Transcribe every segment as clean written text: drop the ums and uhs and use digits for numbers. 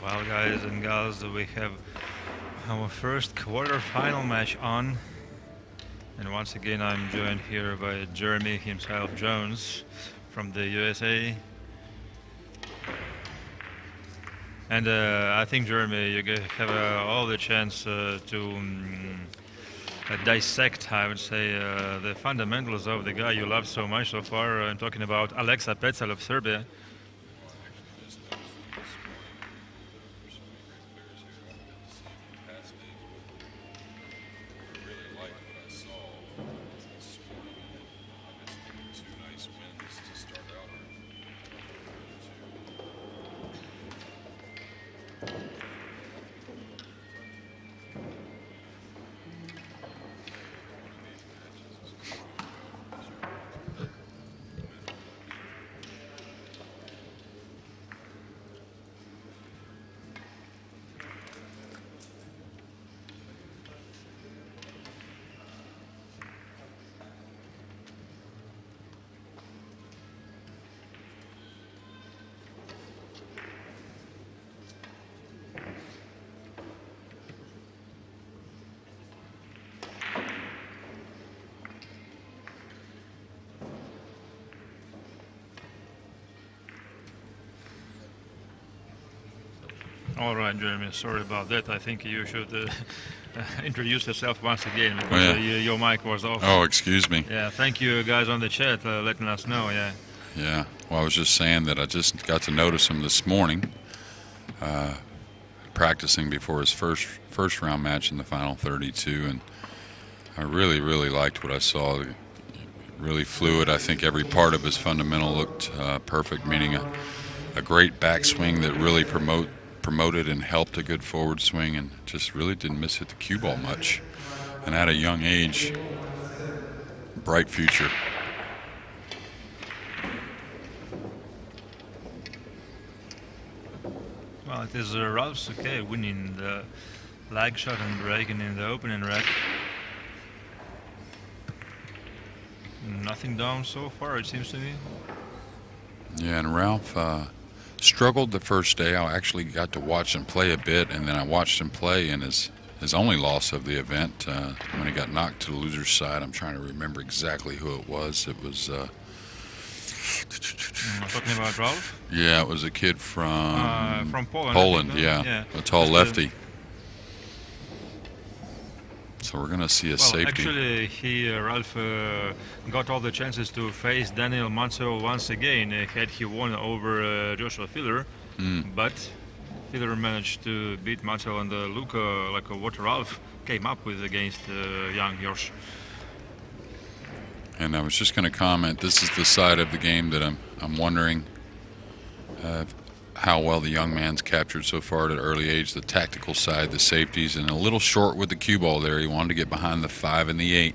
Well, guys and gals, we have our first quarter-final match on. And once again, I'm joined here by Jeremy himself, Jones, from the USA. And I think, Jeremy, you have all the chance to dissect, I would say, the fundamentals of the guy you love so much so far. I'm talking about Aleksa Pecelj of Serbia. All right, Jeremy, sorry about that. I think you should introduce yourself once again because your mic was off. Oh, excuse me. Yeah, thank you guys on the chat letting us know, Yeah, well, I was just saying that I just got to notice him this morning practicing before his first round match in the final 32, and I really liked what I saw. Really fluid. I think every part of his fundamental looked perfect, meaning a great backswing that really promoted and helped a good forward swing, and just really didn't miss hit the cue ball much. And at a young age, bright future. Well, it is Ralf Souquet winning the lag shot and breaking in the opening rack. Nothing down so far, it seems to me. Yeah, and Ralf struggled the first day. I actually got to watch him play a bit, and then I watched him play in his only loss of the event when he got knocked to the loser's side. I'm trying to remember exactly who it was. It was talking about Ralf? Yeah, it was a kid from Poland. Poland, yeah. A tall lefty. So we're going to see a safety. Actually, Ralf got all the chances to face Daniel Mansell once again had he won over Joshua Filler. But Filler managed to beat Mansell and look like what Ralf came up with against young Josh. And I was just going to comment, this is the side of the game that I'm wondering how well the young man's captured so far at an early age, the tactical side, the safeties, and a little short with the cue ball there. He wanted to get behind the 5 and the 8.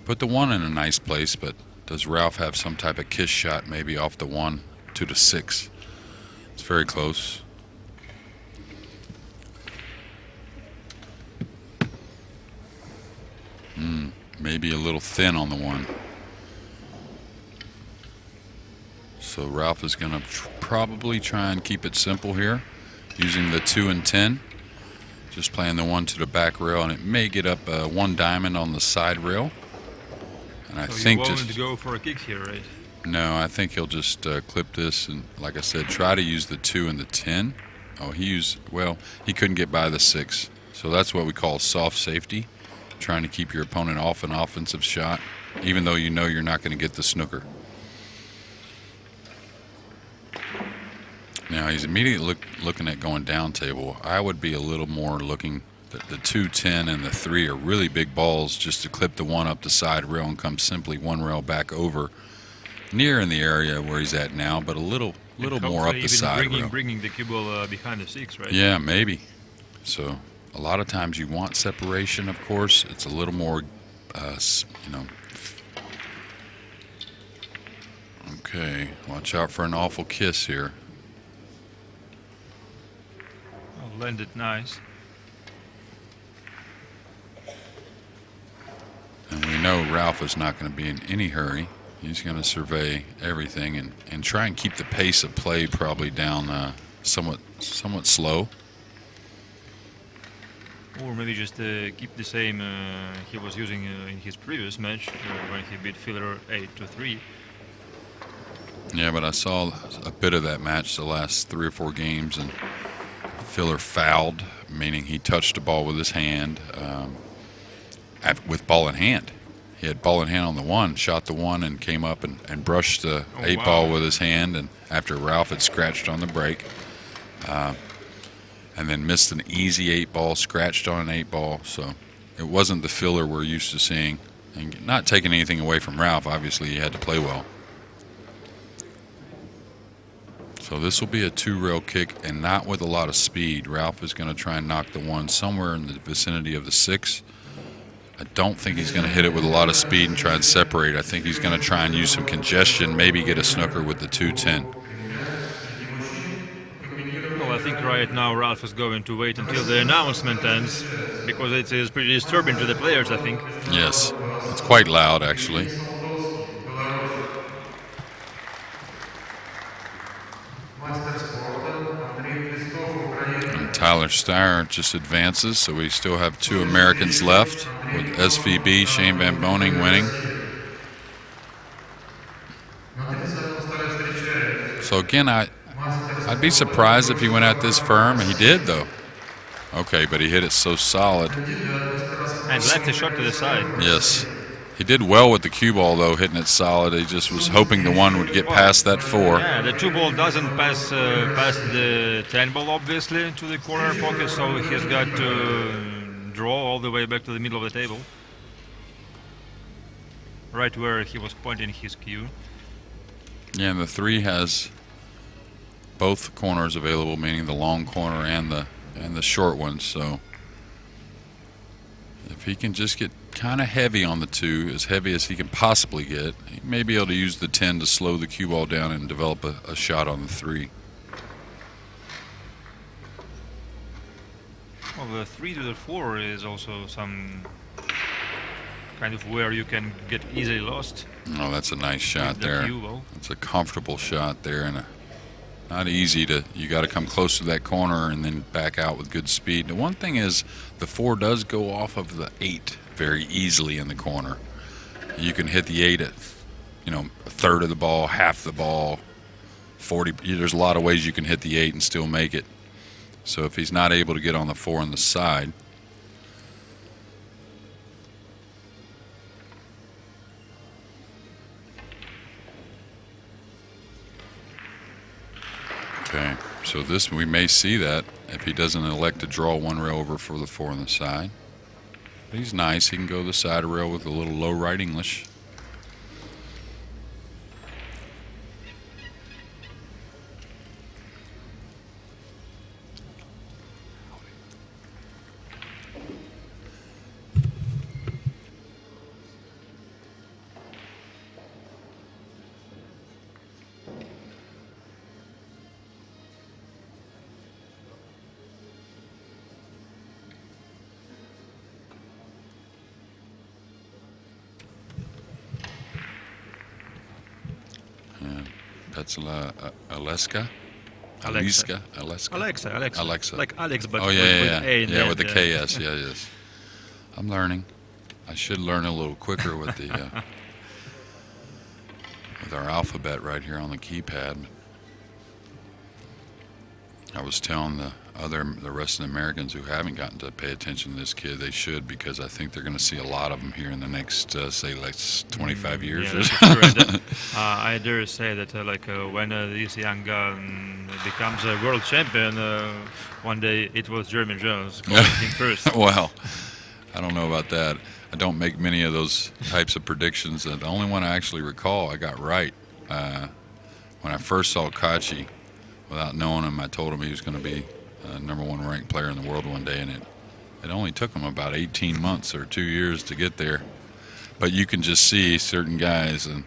Put the 1 in a nice place, but does Ralf have some type of kiss shot maybe off the 1 to the 6? It's very close. Maybe a little thin on the 1. So Ralf is going to probably try and keep it simple here, using the 2 and 10. Just playing the 1 to the back rail, and it may get up 1 diamond on the side rail. And I think you won't go for a kick here, right? No, I think he'll just clip this, and like I said, try to use the 2 and the 10. Oh, he couldn't get by the 6. So that's what we call soft safety, trying to keep your opponent off an offensive shot, even though you know you're not going to get the snooker. Now he's immediately looking at going down table. I would be a little more looking that the 2, 10, and the 3 are really big balls, just to clip the 1 up the side rail and come simply 1 rail back over, near in the area where he's at now, but a little more up the side rail. Bringing the cue ball behind the 6, right? Yeah, maybe. So a lot of times you want separation, of course. It's a little more, Okay, watch out for an awful kiss here. Landed nice. And we know Ralf is not going to be in any hurry. He's going to survey everything and try and keep the pace of play probably down somewhat slow. Or maybe just keep the same he was using in his previous match when he beat Filler 8-3. Yeah, but I saw a bit of that match the last 3 or 4 games, and Filler fouled, meaning he touched the ball with his hand, with ball in hand. He had ball in hand on the 1, shot the 1, and came up and brushed the 8-ball with his hand, and after Ralf had scratched on the break. And then missed an easy 8-ball, scratched on an 8-ball. So it wasn't the Filler we're used to seeing. And not taking anything away from Ralf, obviously he had to play well. So this will be a 2-rail kick and not with a lot of speed. Ralf is going to try and knock the 1 somewhere in the vicinity of the 6. I don't think he's going to hit it with a lot of speed and try and separate. I think he's going to try and use some congestion, maybe get a snooker with the 2-10. Well, I think right now Ralf is going to wait until the announcement ends, because it is pretty disturbing to the players, I think. Yes, it's quite loud, actually. And Tyler Steyer just advances, so we still have 2 Americans left, with SVB, Shane Van Boning winning. So again, I'd be surprised if he went at this firm. He did, though. Okay, but he hit it so solid. And left the shot to the side. Yes. He did well with the cue ball, though, hitting it solid. He just was hoping the 1 would get past that 4. Yeah, the 2 ball doesn't pass past the 10 ball, obviously, to the corner pocket, so he's got to draw all the way back to the middle of the table. Right where he was pointing his cue. Yeah, and the 3 has both corners available, meaning the long corner and the short one. So if he can just get kind of heavy on the 2, as heavy as he can possibly get, he may be able to use the 10 to slow the cue ball down and develop a shot on the 3. Well, the 3 to the 4 is also some kind of where you can get easily lost. Oh, that's a nice shot there. It's a comfortable shot there, and not easy to. You got to come close to that corner and then back out with good speed. The one thing is, the 4 does go off of the 8 very easily in the corner. You can hit the 8 at, a third of the ball, half the ball, 40. There's a lot of ways you can hit the 8 and still make it. So if he's not able to get on the 4 on the side. Okay, so this, we may see that if he doesn't elect to draw 1 rail over for the 4 on the side. But he's nice. He can go the side rail with a little low right English. Pecelj, Aleksa. Like Alex, but oh, yeah, with A. Yeah, with the KS, yes. I'm learning. I should learn a little quicker with the with our alphabet right here on the keypad. I was telling the rest of the Americans who haven't gotten to pay attention to this kid, they should, because I think they're going to see a lot of them here in the next, say, like 25 years. Yeah, sure. I dare say that when this young guy becomes a world champion, one day it was Jeremy Jones calling him first. Well, I don't know about that. I don't make many of those types of predictions. The only one I actually recall I got right when I first saw Kachi. Without knowing him, I told him he was going to be #1 ranked player in the world one day, and it only took him about 18 months or 2 years to get there. But you can just see certain guys, and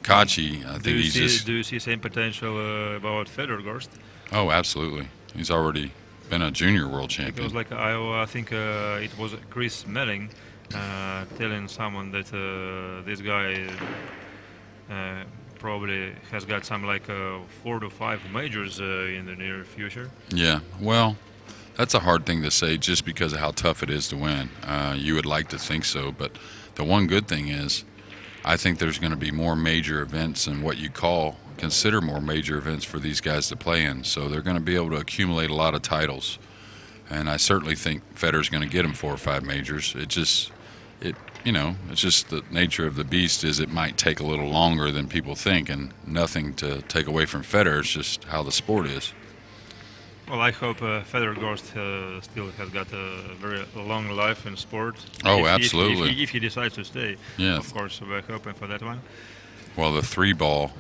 Kachi, I think he's just... Do you see same potential about Federgorst? Oh, absolutely. He's already been a junior world champion. It was like I think it was Chris Melling telling someone that this guy probably has got some like 4 to 5 majors in the near future. Yeah, well, that's a hard thing to say just because of how tough it is to win. You would like to think so, but the one good thing is I think there's going to be more major events and what you consider more major events for these guys to play in. So they're going to be able to accumulate a lot of titles. And I certainly think Federer's going to get him 4 or 5 majors. It's just the nature of the beast is it might take a little longer than people think, and nothing to take away from Federer. It's just how the sport is. Well, I hope Federer still has got a very long life in sport. Oh, absolutely. If he decides to stay. Yes. Of course, we're hoping for that one. Well, the 3-ball,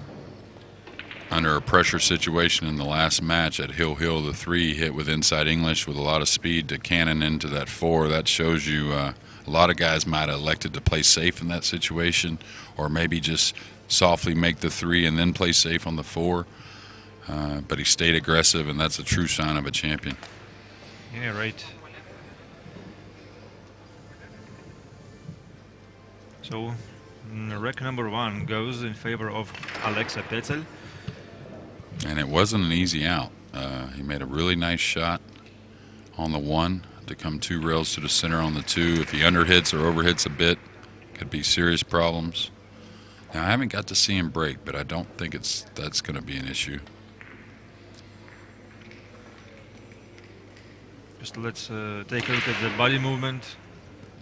under a pressure situation in the last match at Hill Hill, the 3 hit with inside English with a lot of speed to cannon into that 4. That shows you a lot of guys might have elected to play safe in that situation, or maybe just softly make the 3 and then play safe on the 4. But he stayed aggressive, and that's a true sign of a champion. Yeah, right. So, rec number 1 goes in favor of Aleksa Pecelj. And it wasn't an easy out. He made a really nice shot on the 1 to come 2 rails to the center on the 2. If he underhits or overhits a bit, could be serious problems. Now, I haven't got to see him break, but I don't think that's going to be an issue. Just let's take a look at the body movement.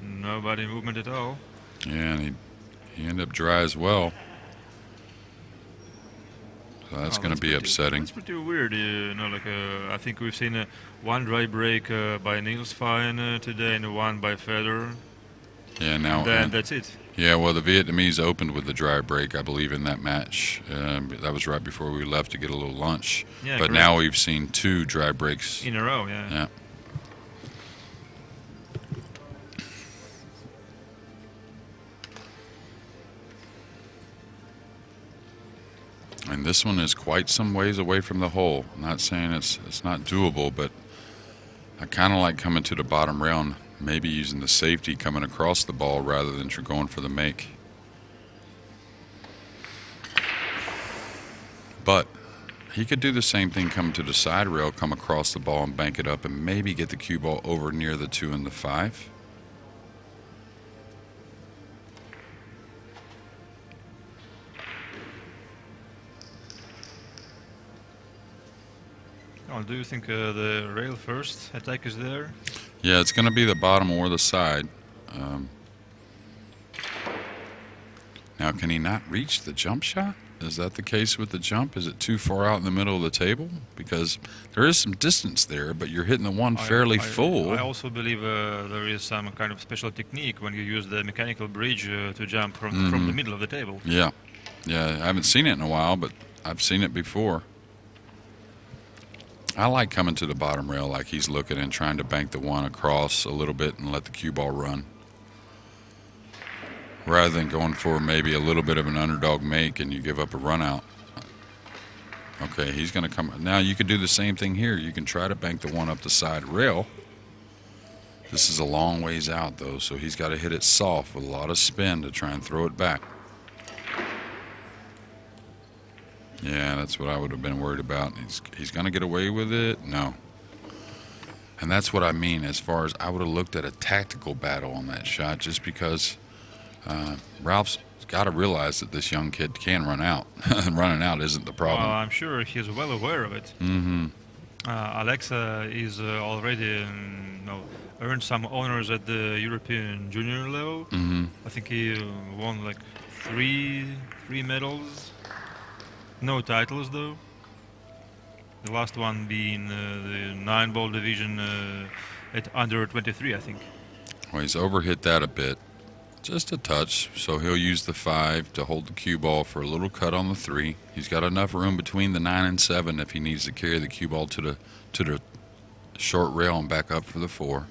No body movement at all. Yeah, and he ended up dry as well. So that's going to be upsetting. It's pretty weird, I think we've seen one dry break by Niels Fine today and one by Federer. Yeah, now that's it. Yeah, well, the Vietnamese opened with the dry break, I believe, in that match. That was right before we left to get a little lunch. Yeah, but correct. now we've seen 2 dry breaks in a row. Yeah. And this one is quite some ways away from the hole. I'm not saying it's not doable, but I kind of like coming to the bottom rail and maybe using the safety coming across the ball rather than going for the make. But he could do the same thing coming to the side rail, come across the ball and bank it up and maybe get the cue ball over near the 2 and the 5. Oh, do you think the rail first attack is there? Yeah, it's going to be the bottom or the side. Now, can he not reach the jump shot? Is that the case with the jump? Is it too far out in the middle of the table? Because there is some distance there, but you're hitting the one fairly full. I also believe there is some kind of special technique when you use the mechanical bridge to jump from the middle of the table. Yeah. Yeah, I haven't seen it in a while, but I've seen it before. I like coming to the bottom rail like he's looking and trying to bank the 1 across a little bit and let the cue ball run, rather than going for maybe a little bit of an underdog make and you give up a run out. Okay, he's going to come. Now you can do the same thing here. You can try to bank the 1 up the side rail. This is a long ways out, though, so he's got to hit it soft with a lot of spin to try and throw it back. Yeah, that's what I would have been worried about. He's going to get away with it? No. And that's what I mean as far as I would have looked at a tactical battle on that shot, just because Ralph's got to realize that this young kid can run out. And running out isn't the problem. I'm sure he's well aware of it. Mm-hmm. Aleksa is already earned some honors at the European junior level. Mm-hmm. I think he won like three medals. No titles, though. The last one being the 9-ball division at under 23, I think. Well, he's overhit that a bit, just a touch. So he'll use the 5 to hold the cue ball for a little cut on the 3. He's got enough room between the 9 and 7 if he needs to carry the cue ball to the short rail and back up for the 4.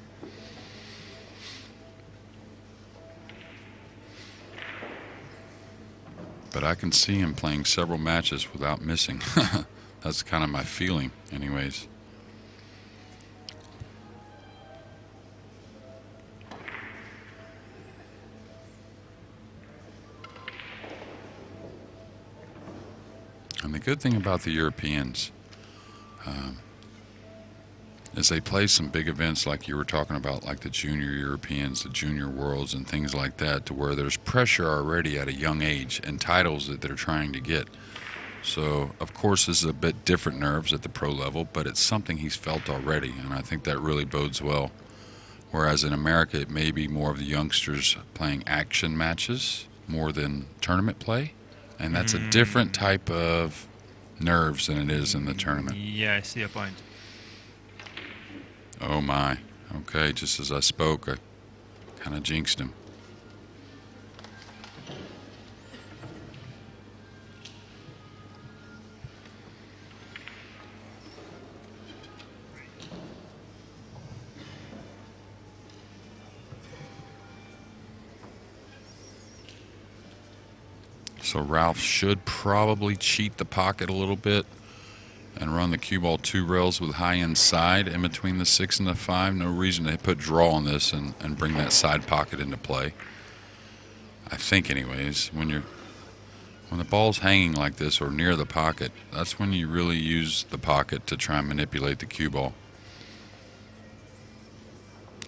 But I can see him playing several matches without missing. That's kind of my feeling, anyways. And the good thing about the Europeans is they play some big events like you were talking about, like the Junior Europeans, the Junior Worlds, and things like that, to where there's pressure already at a young age and titles that they're trying to get. So, of course, this is a bit different nerves at the pro level, but it's something he's felt already, and I think that really bodes well. Whereas in America, it may be more of the youngsters playing action matches more than tournament play, and that's a different type of nerves than it is in the tournament. Yeah, I see a point. Oh my. Okay, just as I spoke, I kind of jinxed him. So Ralf should probably cheat the pocket a little bit and run the cue ball 2 rails with high end side in between the 6 and the 5. No reason to put draw on this and bring that side pocket into play. I think anyways, when the ball's hanging like this or near the pocket, that's when you really use the pocket to try and manipulate the cue ball.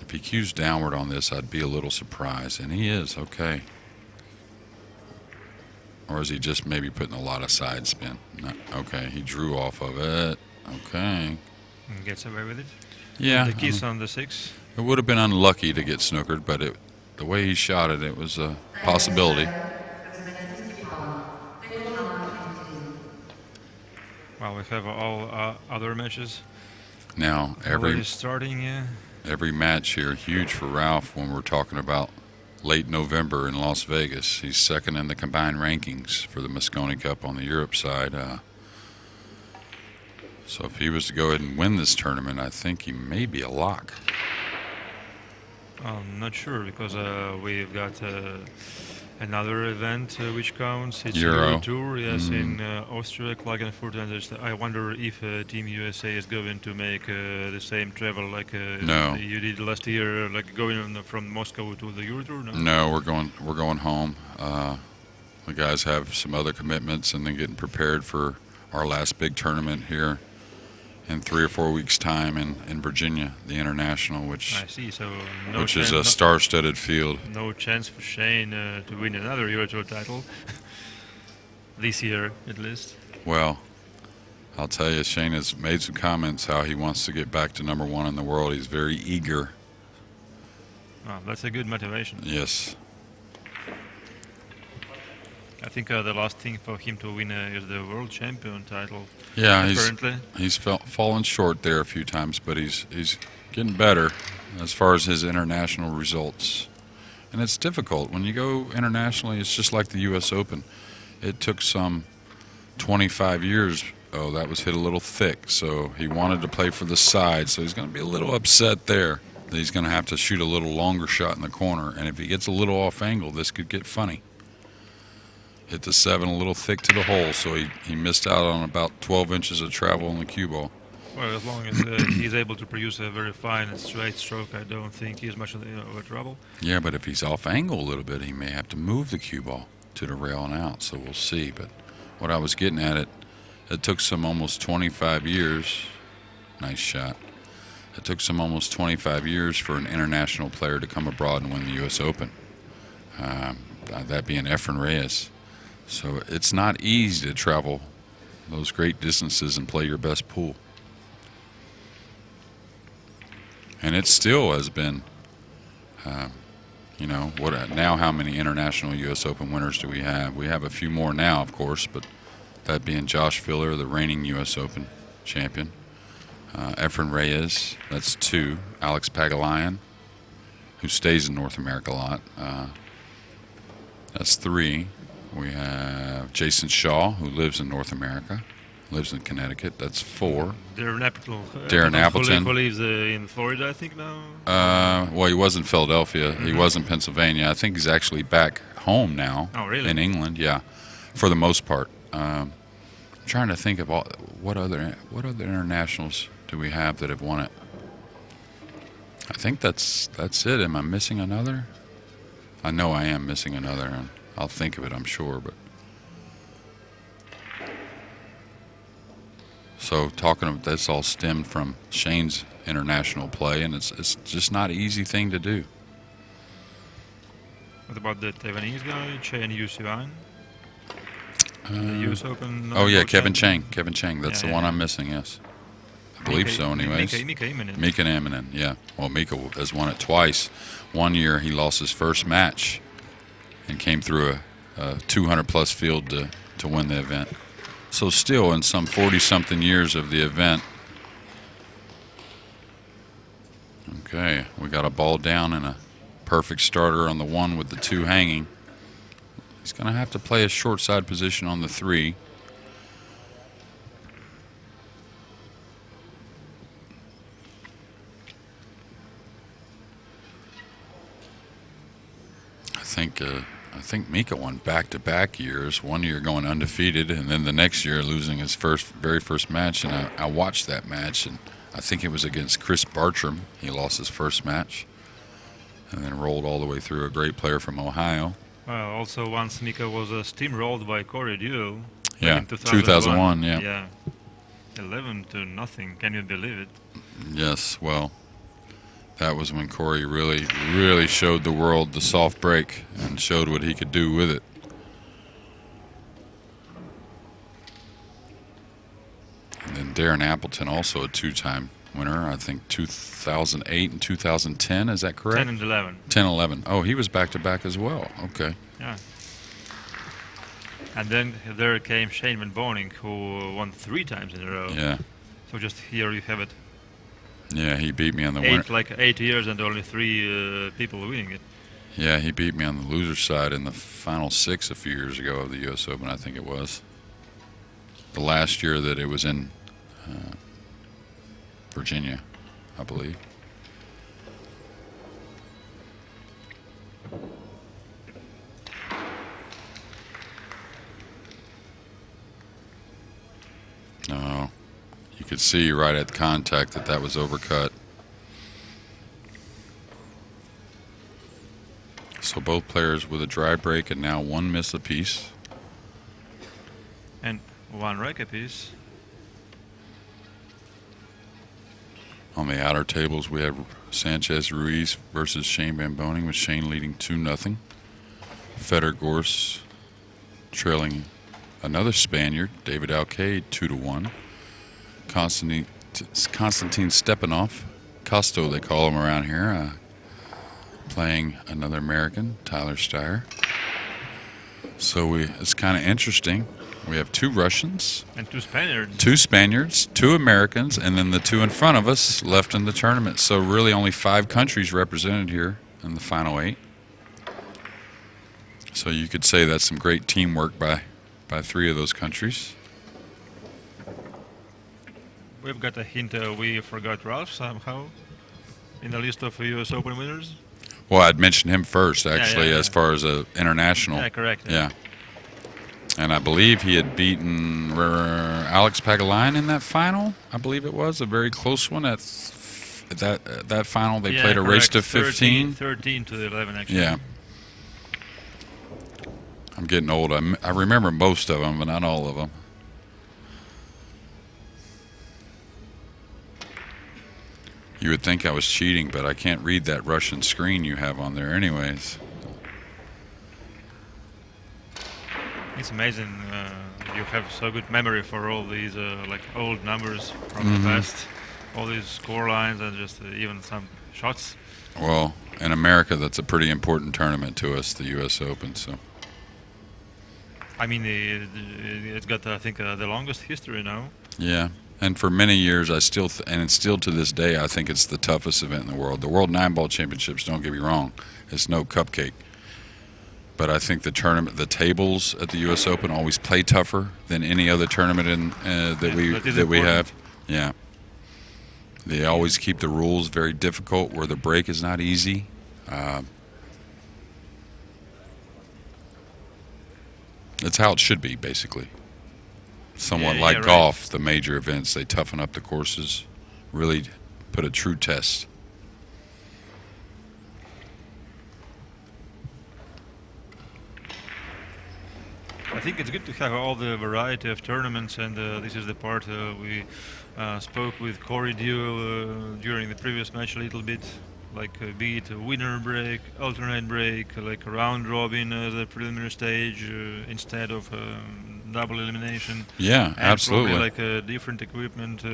If he cues downward on this, I'd be a little surprised, and he is. Okay. Or is he just maybe putting a lot of side spin? No, okay, he drew off of it. Okay. And gets away with it. Yeah. The keys on the 6. It would have been unlucky to get snookered, but the way he shot it, it was a possibility. Well, we have all other matches. Now, Already starting, yeah. Every match here, huge for Ralf when we're talking about late November in Las Vegas. He's second in the combined rankings for the Mosconi Cup on the Europe side. So if he was to go ahead and win this tournament, I think he may be a lock. I'm not sure, because we've got another event which counts. It's Euro. Tour, yes, in Austria, Klagenfurt. And I wonder if Team USA is going to make the same travel like No. you did last year, like going from Moscow to the Euro Tour. No, we're going home. The guys have some other commitments, and then getting prepared for our last big tournament here in 3 or 4 weeks' time in Virginia, the International, which I see. So is a star-studded field. No chance for Shane to win another Euro Tour title this year, at least. Well, I'll tell you, Shane has made some comments how he wants to get back to #1 in the world. He's very eager. Oh, that's a good motivation. Yes. I think the last thing for him to win is the world champion title. Yeah, apparently. he's fallen short there a few times, but he's getting better as far as his international results. And it's difficult. When you go internationally, it's just like the U.S. Open. It took some 25 years. Oh, that was hit a little thick, so he wanted to play for the side, so he's going to be a little upset there that he's going to have to shoot a little longer shot in the corner. And if he gets a little off angle, this could get funny. Hit the 7 a little thick to the hole, so he missed out on about 12 inches of travel on the cue ball. Well, as long as he's able to produce a very fine and straight stroke, I don't think he's much of a trouble. Yeah, but if he's off angle a little bit, he may have to move the cue ball to the rail and out, so we'll see. But what I was getting at, it took some almost 25 years. Nice shot. It took some almost 25 years for an international player to come abroad and win the U.S. Open. That being Efren Reyes. So it's not easy to travel those great distances and play your best pool. And it still has been, now how many international U.S. Open winners do we have? We have a few more now, of course, but that being Josh Filler, the reigning U.S. Open champion. Efren Reyes, that's 2. Alex Pagulayan, who stays in North America a lot. That's 3. We have Jason Shaw, who lives in North America, lives in Connecticut. That's 4. Darren Appleton. Who lives in Florida, I think, now? Well, he was in Philadelphia. He was in Pennsylvania. I think he's actually back home now. Oh, really? In England, yeah, for the most part. I'm trying to think of what other internationals do we have that have won it. I think that's it. Am I missing another? I know I am missing another, and I'll think of it, I'm sure. But So talking about this all stemmed from Shane's international play, and it's just not an easy thing to do. What about the Taiwanese guy, Chen Yusuan? The US Open. Oh yeah, Kevin Chang. Kevin Chang. That's the one I'm missing. Yes, I believe so. Anyways, Mika Immonen. Mika Immonen. Yeah. Well, Mika has won it twice. One year he lost his first match, and came through a 200+ field to win the event. So still, in some 40-something years of the event. Okay, we got a ball down and a perfect starter on the 1 with the 2 hanging. He's going to have to play a short side position on the 3. I think Mika won back-to-back years. One year going undefeated, and then the next year losing his very first match. And I watched that match, and I think it was against Chris Bartram. He lost his first match, and then rolled all the way through. A great player from Ohio. Also, once Mika was steamrolled by Corey Duo. Yeah, in 2001. Yeah. Yeah, 11-0. Can you believe it? Yes. Well, that was when Corey really showed the world the soft break and showed what he could do with it. And then Darren Appleton, also a 2-time winner, I think 2008 and 2010, is that correct? 10 and 11. 10-11. Oh, he was back-to-back as well. Okay. Yeah. And then there came Shane Van Boning, who won 3 times in a row. Yeah. So just here you have it. Yeah, he beat me on the winner. Like 8 years and only 3 people winning it. Yeah, he beat me on the loser side in the final 6 a few years ago of the U.S. Open, I think it was. The last year that it was in Virginia, I believe. No, you could see right at contact that was overcut. So both players with a dry break and now 1 miss apiece. And 1 rack apiece. On the outer tables, we have Sanchez Ruiz versus Shane Van Boning, with Shane leading 2-0. Feder Gorse trailing another Spaniard, David Alcade, 2-1. Konstantin Stepanov, Costo they call him around here, playing another American, Tyler Steyer. So it's kind of interesting. We have 2 Russians. And 2 Spaniards. 2 Spaniards, 2 Americans, and then the 2 in front of us left in the tournament. So really only 5 countries represented here in the final 8. So you could say that's some great teamwork by 3 of those countries. We've got a hint we forgot Ralf somehow in the list of US Open winners. Well, I'd mentioned him first, actually, yeah. as far as an international. Yeah, correct. Yeah. And I believe he had beaten Alex Pagulayan in that final. I believe it was a very close one. At that final, they played a race to 15. 13 to 11, actually. Yeah. I'm getting old. I remember most of them, but not all of them. You would think I was cheating, but I can't read that Russian screen you have on there anyways. It's amazing. You have so good memory for all these like old numbers from the past, all these score lines and just even some shots. Well, in America, that's a pretty important tournament to us, the U.S. Open. So. I mean, it's got I think the longest history now. Yeah, and for many years, and it's still to this day, I think it's the toughest event in the world. The World 9-Ball Championships, don't get me wrong, it's no cupcake. But I think the tables at the U.S. Open always play tougher than any other tournament that we have. Yeah, they always keep the rules very difficult, where the break is not easy. That's how it should be, basically. Somewhat like right. golf, the major events, they toughen up the courses, really put a true test. I think it's good to have all the variety of tournaments, and this is the part we spoke with Corey Duel during the previous match a little bit, like be it a winner break, alternate break, like a round robin as a preliminary stage instead of double elimination. Yeah, and absolutely. Probably like different equipment.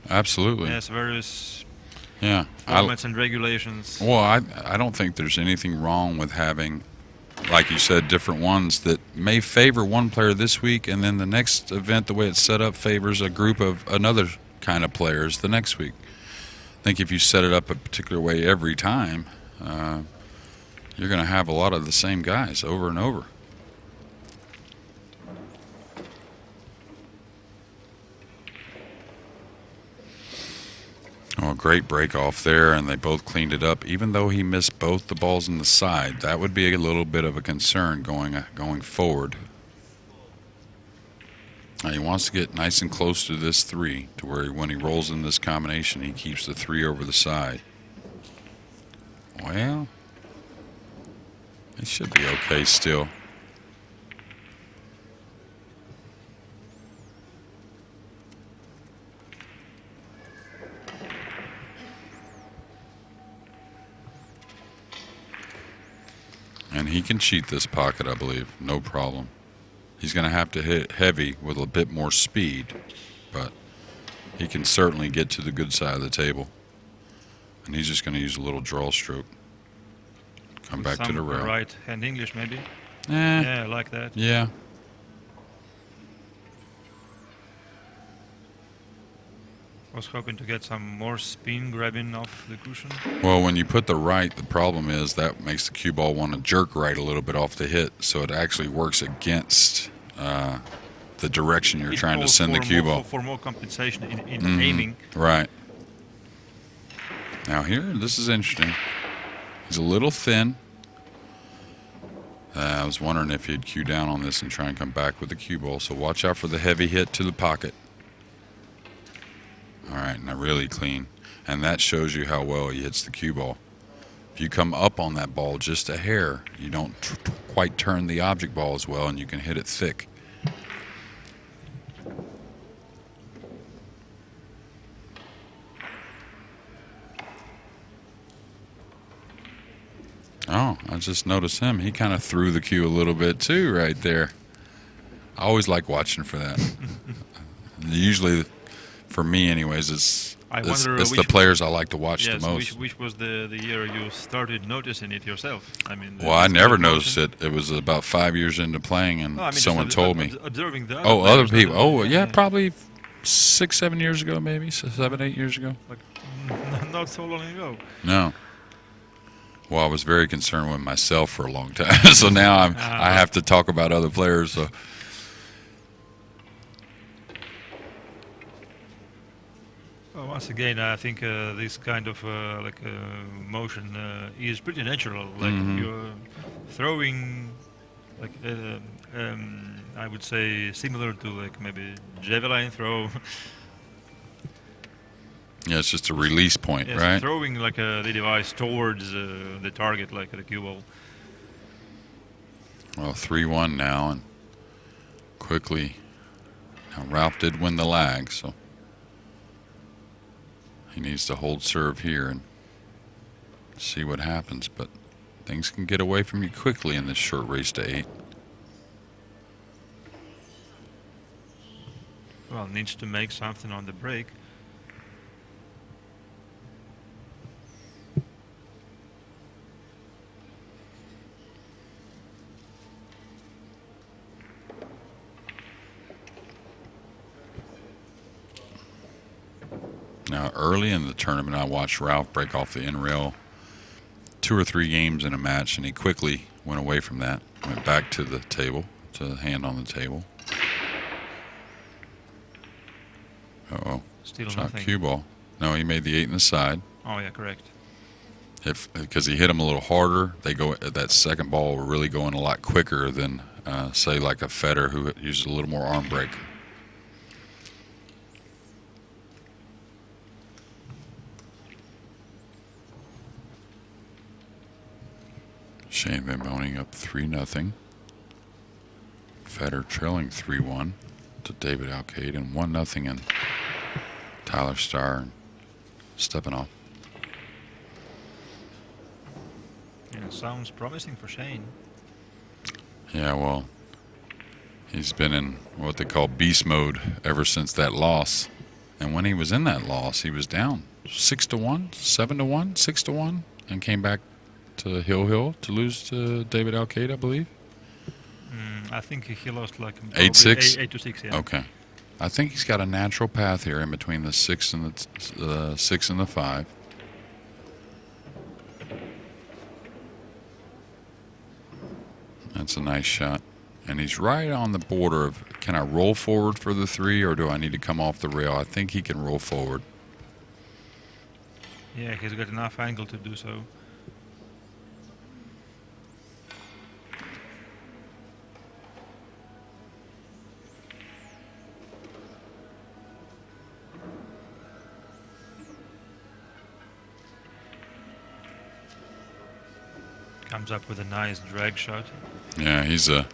Absolutely. Yes, various Yeah. formats and regulations. Well, I don't think there's anything wrong with having, like you said, different ones that may favor one player this week, and then the next event, the way it's set up, favors a group of another kind of players the next week. I think if you set it up a particular way every time, you're going to have a lot of the same guys over and over. Oh, a great break off there, and they both cleaned it up. Even though he missed both the balls in the side, that would be a little bit of a concern going forward. Now he wants to get nice and close to this 3, to where when he rolls in this combination, he keeps the 3 over the side. Well, it should be okay still. And he can cheat this pocket, I believe, no problem. He's going to have to hit heavy with a bit more speed, but he can certainly get to the good side of the table. And he's just going to use a little draw stroke. Come back to the rail. Right hand English, maybe? Eh, Yeah, I like that. yeah. I was hoping to get some more spin grabbing off the cushion. Well, when you put the right, the problem is that makes the cue ball want to jerk right a little bit off the hit, so it actually works against the direction you're trying to send the cue ball. For more compensation in aiming. Right. Now here, this is interesting. He's a little thin. I was wondering if he'd cue down on this and try and come back with the cue ball, so watch out for the heavy hit to the pocket. All right, now really clean. And that shows you how well he hits the cue ball. If you come up on that ball just a hair, you don't quite turn the object ball as well, and you can hit it thick. Oh, I just noticed him. He kind of threw the cue a little bit too right there. I always like watching for that. Usually, for me anyways, it's the players I like to watch the most. Which was the year you started noticing it yourself? I mean, well, I never noticed it. It was about 5 years into playing, and someone told me. Observing the other people. Oh, yeah, probably 6, 7 years ago, maybe 7, 8 years ago. Like, not so long ago. No. Well, I was very concerned with myself for a long time, so now I have to talk about other players. So. Well, once again, I think this kind of motion is pretty natural. Like you're throwing, like I would say, similar to like maybe javelin throw. Yeah, it's just a release point, yes, right? Throwing like the device towards the target, like the cue ball. Well, 3-1 now, and quickly. Now Ralf did win the lag, so he needs to hold serve here and see what happens. But things can get away from you quickly in this short race to 8. Well, needs to make something on the break. Now, early in the tournament, I watched Ralf break off the in rail 2 or 3 games in a match, and he quickly went away from that, went back to the table, to the hand on the table. Uh-oh. Still shot nothing. cue ball. No, he made the 8 in the side. Oh, yeah, correct. Because he hit him a little harder, that second ball will really go in a lot quicker than, say, like a Federer who uses a little more arm break. Shane Van Boning up 3-0. Federer trailing 3-1 to David Alcade and 1-0 in Tyler Starr and Stepanov. Yeah, sounds promising for Shane. Yeah, well, he's been in what they call beast mode ever since that loss. And when he was in that loss, he was down 6-1, 7-1, 6-1, and came back to Hill to lose to David Alcade, I believe. I think he lost like 8-6. 8-6. Yeah. Okay, I think he's got a natural path here in between the 6 and the 6 and the 5. That's a nice shot. And he's right on the border of, can I roll forward for the 3 or do I need to come off the rail? I think he can roll forward. Yeah, he's got enough angle to do so. Comes up with a nice drag shot. Yeah, he's a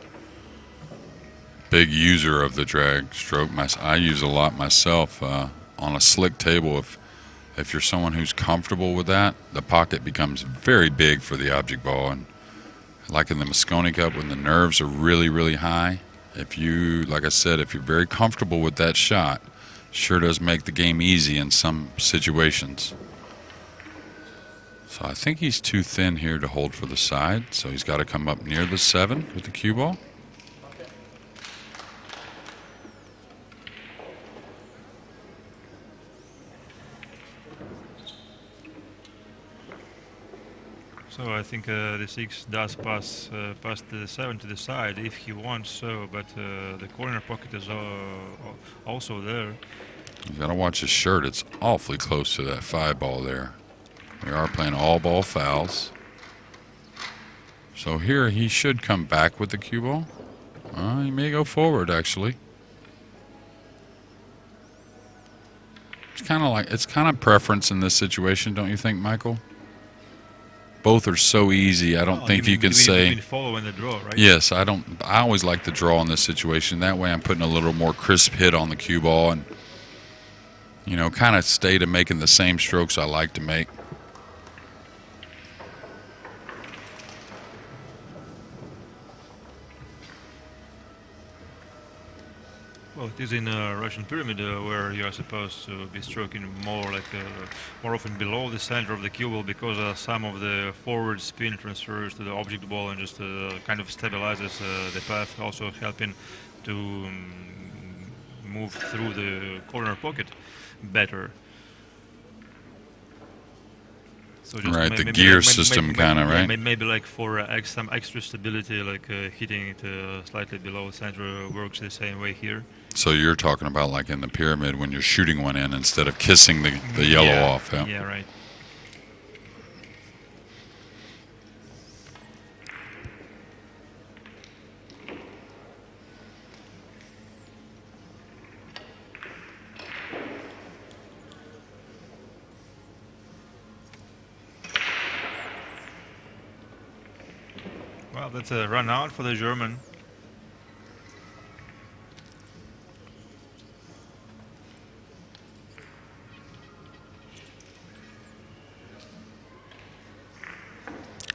big user of the drag stroke. I use a lot myself on a slick table. If you're someone who's comfortable with that, the pocket becomes very big for the object ball. And like in the Mosconi Cup, when the nerves are really, really high, if you, like I said, if you're very comfortable with that shot, sure does make the game easy in some situations. So I think he's too thin here to hold for the side, so he's got to come up near the 7 with the cue ball. So I think the 6 does pass past the 7 to the side if he wants so, but the corner pocket is also there. You got to watch his shirt. It's awfully close to that 5 ball there. We are playing all ball fouls. So here he should come back with the cue ball. He may go forward actually. It's kind of preference in this situation, don't you think, Michael? Both are so easy. I don't think you can say. Follow in the draw, right? Yes, I don't. I always like the draw in this situation. That way, I'm putting a little more crisp hit on the cue ball, and kind of stay to making the same strokes I like to make. Well, it is in a Russian pyramid where you are supposed to be stroking more more often below the center of the cue ball because some of the forward spin transfers to the object ball and just kind of stabilizes the path, also helping to move through the corner pocket better. So just right, the gear system kind of, right? Maybe like for some extra stability, like hitting it slightly below center works the same way here. So you're talking about like in the pyramid when you're shooting one in instead of kissing the yellow off. Yeah? Yeah, right. Well, that's a run out for the German.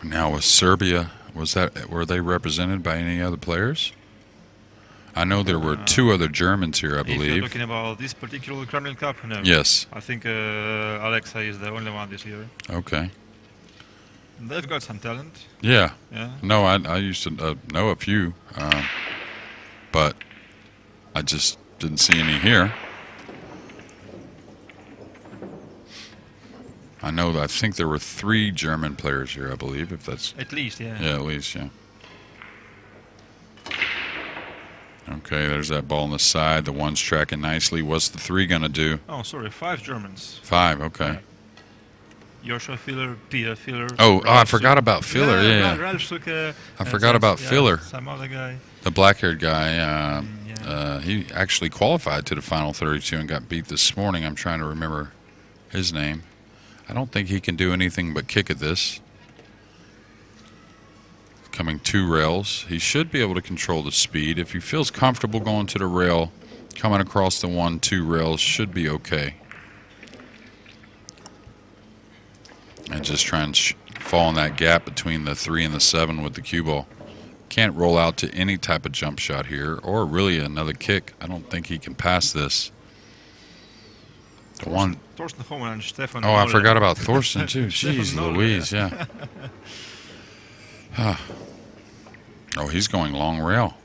Now was Serbia, were they represented by any other players? I know there were 2 other Germans here, I believe. If you're talking about this particular Kremlin Cup, no. Yes. I think Aleksa is the only one this year. Okay. They've got some talent. Yeah. Yeah. No, I used to know a few, but I just didn't see any here. I think there were 3 German players here, I believe, if that's... At least, yeah. Yeah, at least, yeah. Okay, there's that ball on the side. The 1's tracking nicely. What's the 3 going to do? Oh, sorry, 5 Germans. 5, okay. Joshua Filler, Pia Filler. Oh, I forgot about Filler, yeah. Ralf, Souquet, I forgot about Filler. Some other guy. The black-haired guy. He actually qualified to the final 32 and got beat this morning. I'm trying to remember his name. I don't think he can do anything but kick at this. coming 2 rails. He should be able to control the speed. If he feels comfortable going to the rail, coming across the 1-2 rails should be okay. And just try and fall in that gap between the 3 and the 7 with the cue ball. Can't roll out to any type of jump shot here, or really another kick. I don't think he can pass this. The one. Oh, I forgot about Thorsten too. Jeez Louise, yeah. Oh, he's going long rail.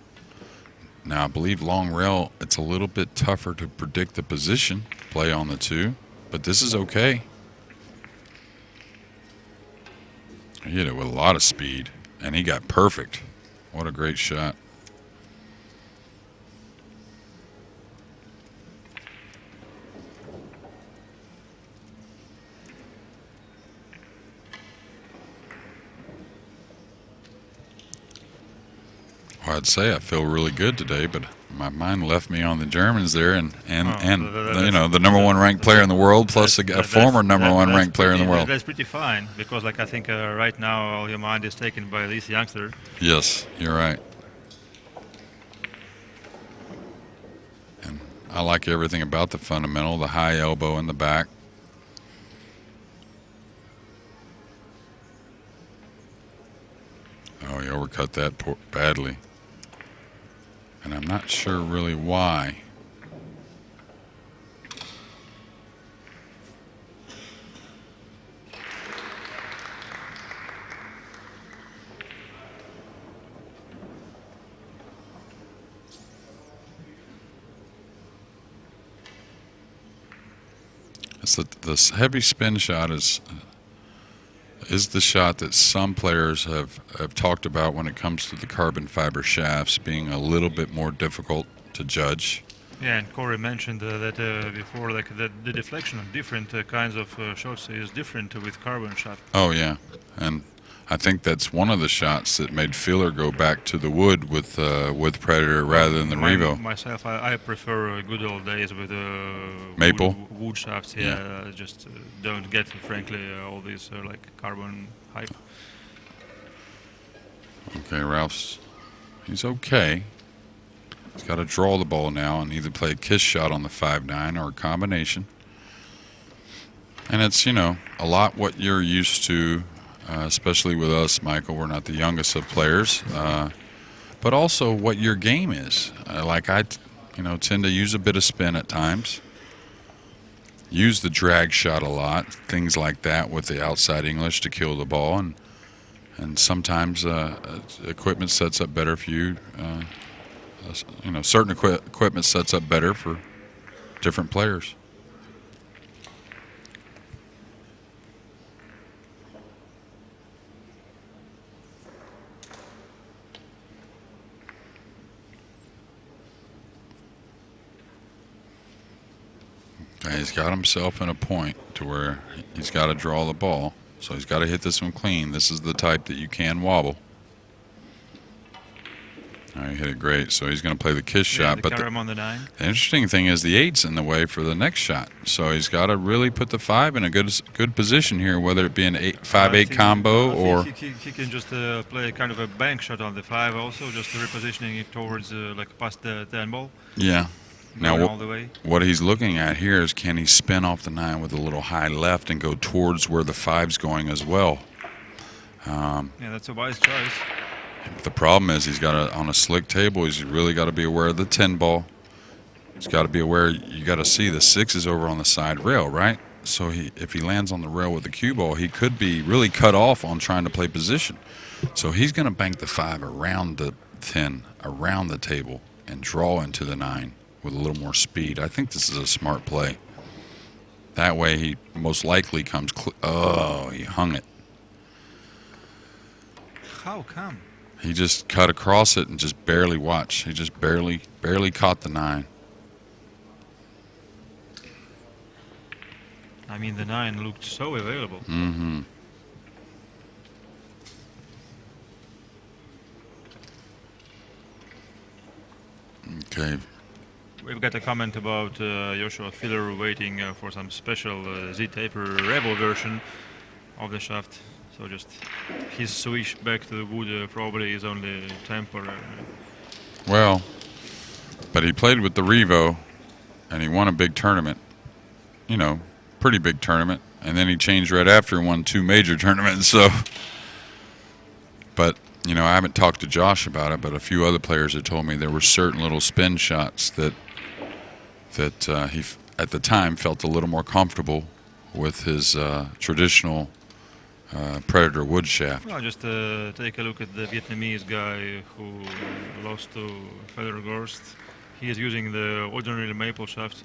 Now I believe long rail, it's a little bit tougher to predict the position play on the 2, but this is okay. He hit it with a lot of speed, and he got perfect. What a great shot. Well, I'd say I feel really good today, but my mind left me on the Germans there, and you know, the #1 ranked player in the world, plus a former #1 ranked player in the world. That's pretty fine, because like I think right now all your mind is taken by this youngster. Yes, you're right. And I like everything about the fundamental, the high elbow in the back. Oh, he overcut that badly. And I'm not sure really why. It's this heavy spin shot is the shot that some players have talked about when it comes to the carbon fiber shafts being a little bit more difficult to judge. Yeah, and Corey mentioned that before, like the deflection of different kinds of shots is different with carbon shaft. Oh yeah, and I think that's one of the shots that made Filler go back to the wood with Predator rather than the Revo. Myself, I prefer good old days with maple wood shafts. Yeah, just don't get, frankly, all this like carbon hype. Okay, Ralph's, he's okay. He's got to draw the ball now and either play a kiss shot on the 5-9 or a combination. And it's, you know, a lot what you're used to. Especially with us, Michael, we're not the youngest of players, but also what your game is. Like I, tend to use a bit of spin at times, use the drag shot a lot, things like that with the outside English to kill the ball, and sometimes equipment sets up better for you. Certain equipment sets up better for different players. He's got himself in a point to where he's got to draw the ball, so he's got to hit this one clean. This is the type that you can wobble. All right, he hit it great, so he's going to play the kiss shot. But the interesting thing is the 8's in the way for the next shot, so he's got to really put the 5 in a good position here, whether it be an 5-8 combo or. He can just play kind of a bank shot on the 5 also, just repositioning it towards like past the 10 ball. Yeah. Now, all the way. What he's looking at here is can he spin off the 9 with a little high left and go towards where the 5's going as well. Yeah, that's a wise choice. The problem is he's got on a slick table, he's really got to be aware of the 10 ball. He's got to be aware, you got to see the 6 is over on the side rail, right? So if he lands on the rail with the cue ball, he could be really cut off on trying to play position. So he's going to bank the 5 around the 10, around the table, and draw into the 9. With a little more speed. I think this is a smart play. That way he most likely comes oh, he hung it. How come? He just cut across it and just barely watched. He just barely caught the 9. I mean, the 9 looked so available. Mm-hmm. Okay. We've got a comment about Joshua Filler waiting for some special Z-Taper Revo version of the shaft. So just his switch back to the wood probably is only temporary. Well, but he played with the Revo, and he won a big tournament. You know, pretty big tournament. And then he changed right after and won 2 major tournaments. So, but you know, I haven't talked to Josh about it, but a few other players have told me there were certain little spin shots that he at the time felt a little more comfortable with his traditional Predator wood shaft. No, just take a look at the Vietnamese guy who lost to Federer-Gorst. He is using the ordinary maple shaft,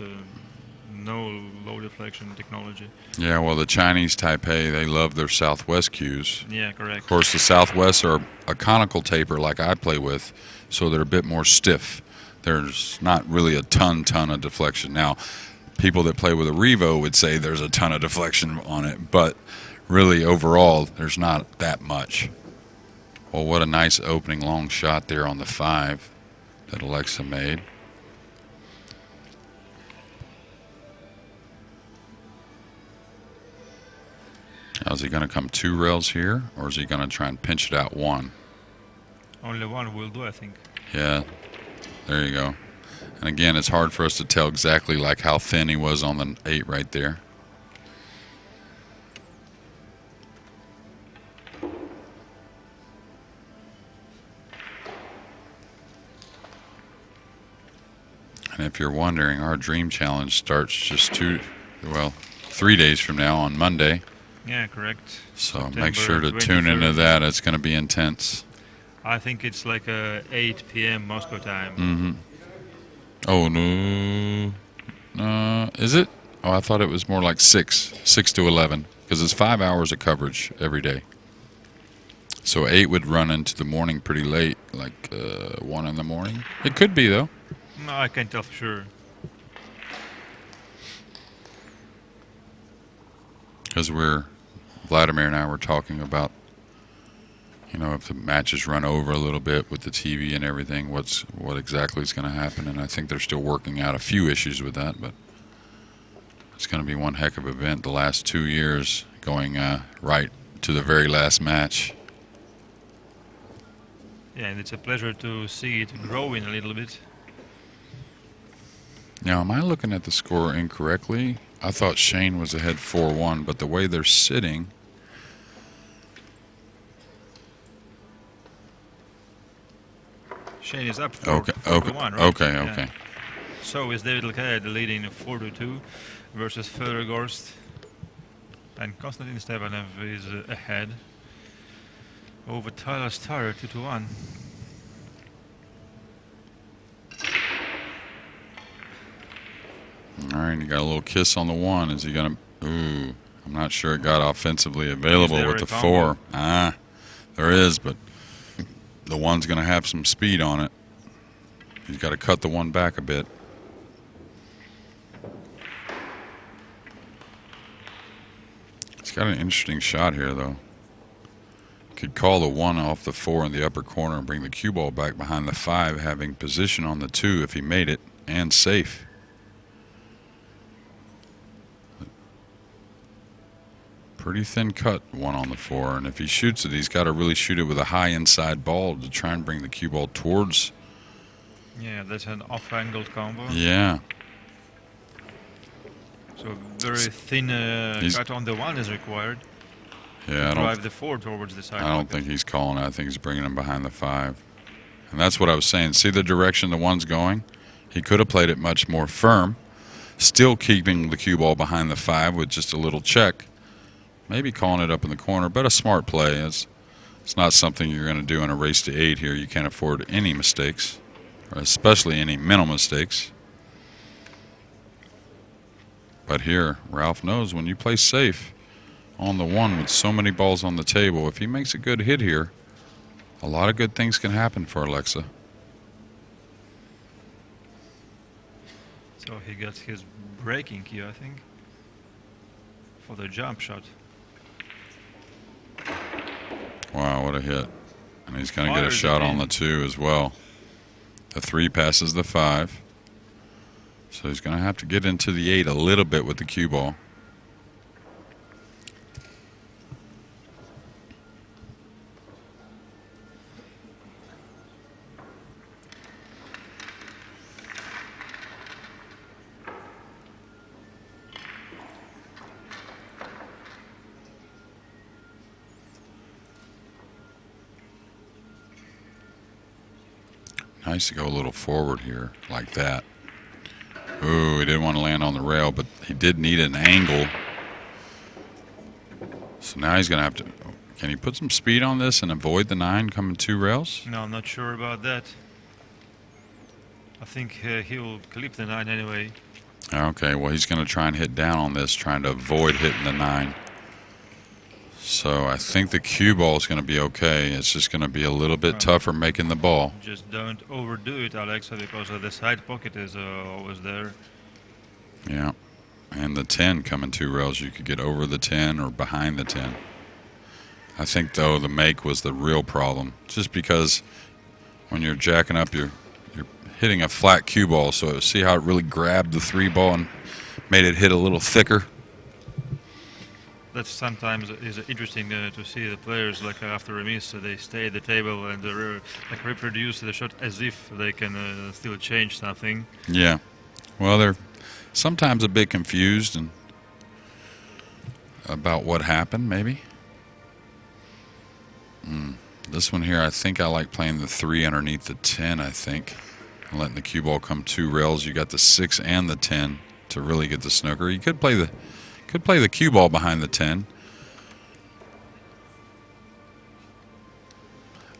no low deflection technology. Yeah, well, the Chinese Taipei, they love their Southwest cues. Yeah, correct. Of course, the Southwest are a conical taper like I play with, so they're a bit more stiff. There's not really a ton of deflection. Now, people that play with a Revo would say there's a ton of deflection on it, but really overall there's not that much. Well, what a nice opening long shot there on the 5 that Aleksa made. Now, is he going to come 2 rails here, or is he going to try and pinch it out 1? Only 1 will do, I think. Yeah, there you go. And again, it's hard for us to tell exactly like how thin he was on the 8 right there. And if you're wondering, our Dream Challenge starts just 3 days from now on Monday. Yeah, correct. So September make sure to 23rd. tune into that. It's going to be intense. I think it's like 8 p.m. Moscow time. Mm-hmm. Oh, no. Is it? Oh, I thought it was more like 6 to 11, because it's 5 hours of coverage every day. So 8 would run into the morning pretty late, like 1 in the morning. It could be, though. No, I can't tell for sure. Because Vladimir and I were talking about, you know, if the matches run over a little bit with the TV and everything, what exactly is going to happen. And I think they're still working out a few issues with that, but it's going to be one heck of an event the last 2 years, going right to the very last match. Yeah, and it's a pleasure to see it growing a little bit. Now, am I looking at the score incorrectly? I thought Shane was ahead 4-1, but the way they're sitting, Shane is up 4-1, right? Okay. Yeah. So is David Lekad leading 4-2 versus Federer-Gorst. And Konstantin Stepanev is ahead over Tyler Starr 2-1. All right, you got a little kiss on the 1. Is he going to... Ooh, I'm not sure it got offensively available with the 4. There is, but the 1's going to have some speed on it. He's got to cut the 1 back a bit. He's got an interesting shot here, though. Could call the 1 off the 4 in the upper corner and bring the cue ball back behind the 5, having position on the 2 if he made it, and safe. Pretty thin cut 1 on the 4, and if he shoots it, he's got to really shoot it with a high inside ball to try and bring the cue ball towards. Yeah, that's an off-angled combo. Yeah. So very thin cut on the 1 is required. Yeah, drive the 4 towards the side. I don't think he's calling it. I think he's bringing him behind the 5. And that's what I was saying. See the direction the 1's going? He could have played it much more firm, still keeping the cue ball behind the 5 with just a little check. Maybe calling it up in the corner, but a smart play. It's not something you're going to do in a race to 8 here. You can't afford any mistakes, or especially any mental mistakes. But here, Ralf knows when you play safe on the 1 with so many balls on the table, if he makes a good hit here, a lot of good things can happen for Aleksa. So he gets his breaking cue, I think, for the jump shot. Wow, what a hit. And he's going to get a shot on the 2 as well. The 3 passes the 5. So he's going to have to get into the 8 a little bit with the cue ball. Nice to go a little forward here, like that. Ooh, he didn't want to land on the rail, but he did need an angle. So now he's going to have to... Can he put some speed on this and avoid the 9 coming 2 rails? No, I'm not sure about that. I think he will clip the 9 anyway. Okay, well, he's going to try and hit down on this, trying to avoid hitting the 9. So I think the cue ball is going to be okay. It's just going to be a little bit tougher making the ball. Just don't overdo it, Aleksa, because the side pocket is always there. Yeah, and the 10 coming 2 rails. You could get over the 10 or behind the 10. I think, though, the make was the real problem. Just because when you're jacking up, you're hitting a flat cue ball. So see how it really grabbed the 3 ball and made it hit a little thicker? That sometimes is interesting to see the players, like after a miss, they stay at the table and like reproduce the shot as if they can still change something. Yeah. Well, they're sometimes a bit confused and about what happened, maybe. This one here, I think I like playing the 3 underneath the 10, I think. And letting the cue ball come 2 rails. You got the 6 and the 10 to really get the snooker. You could play the cue ball behind the 10.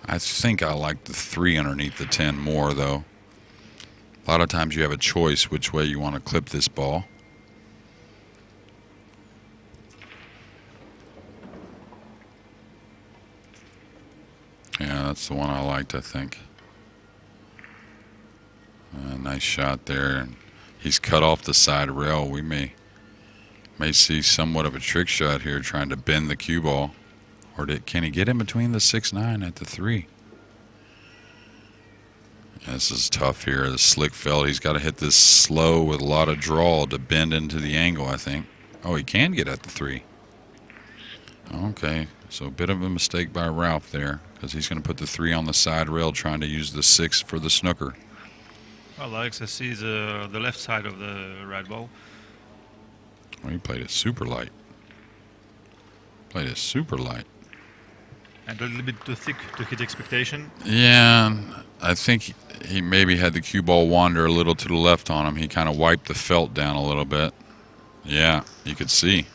I think I like the 3 underneath the 10 more, though. A lot of times you have a choice which way you want to clip this ball. Yeah, that's the one I liked, I think. Nice shot there. And he's cut off the side rail. We may see somewhat of a trick shot here, trying to bend the cue ball. Or can he get in between the 6-9 at the 3? Yeah, this is tough here. The slick felt. He's got to hit this slow with a lot of draw to bend into the angle, I think. Oh, he can get at the 3. Okay, so a bit of a mistake by Ralf there, because he's going to put the 3 on the side rail, trying to use the 6 for the snooker. Well, Aleksa sees the left side of the red ball. Well, he played it super light. Played it super light. And a little bit too thick to hit expectation. Yeah, I think he maybe had the cue ball wander a little to the left on him. He kind of wiped the felt down a little bit. Yeah, you could see.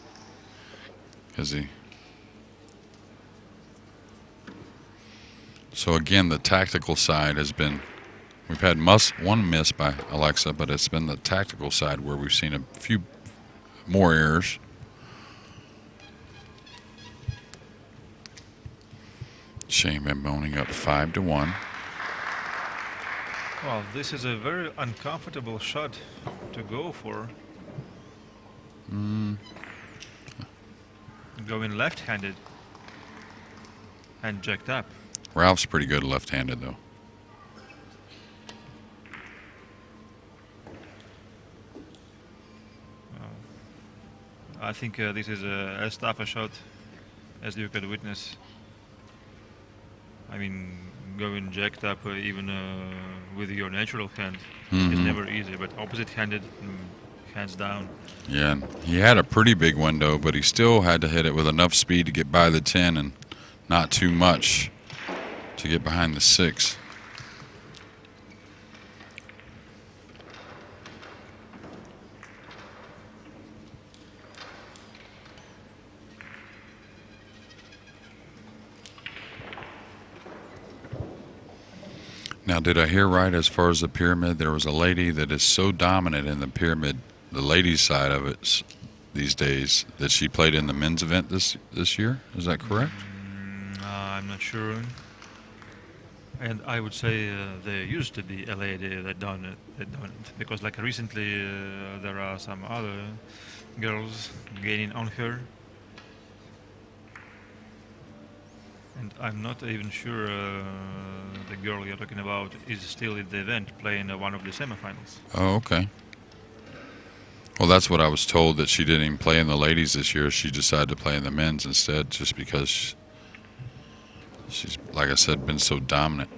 So again, the tactical side has been... We've had one miss by Aleksa, but it's been the tactical side where we've seen a few more errors. Shane been boning up 5-1. Well, this is a very uncomfortable shot to go for. Going left-handed and jacked up. Ralph's pretty good left-handed, though. I think this is as tough a shot as you could witness. I mean, going jacked up even with your natural hand is never easy, but opposite-handed, hands down. Yeah, and he had a pretty big window, but he still had to hit it with enough speed to get by the 10 and not too much to get behind the 6. Now, did I hear right as far as the pyramid? There was a lady that is so dominant in the pyramid, the ladies' side of it these days, that she played in the men's event this year. Is that correct? I'm not sure. And I would say there used to be a lady that done it, because like recently there are some other girls gaining on her. And I'm not even sure the girl you're talking about is still in the event playing one of the semifinals. Oh, okay. Well, that's what I was told, that she didn't even play in the ladies this year. She decided to play in the men's instead, just because she's, like I said, been so dominant.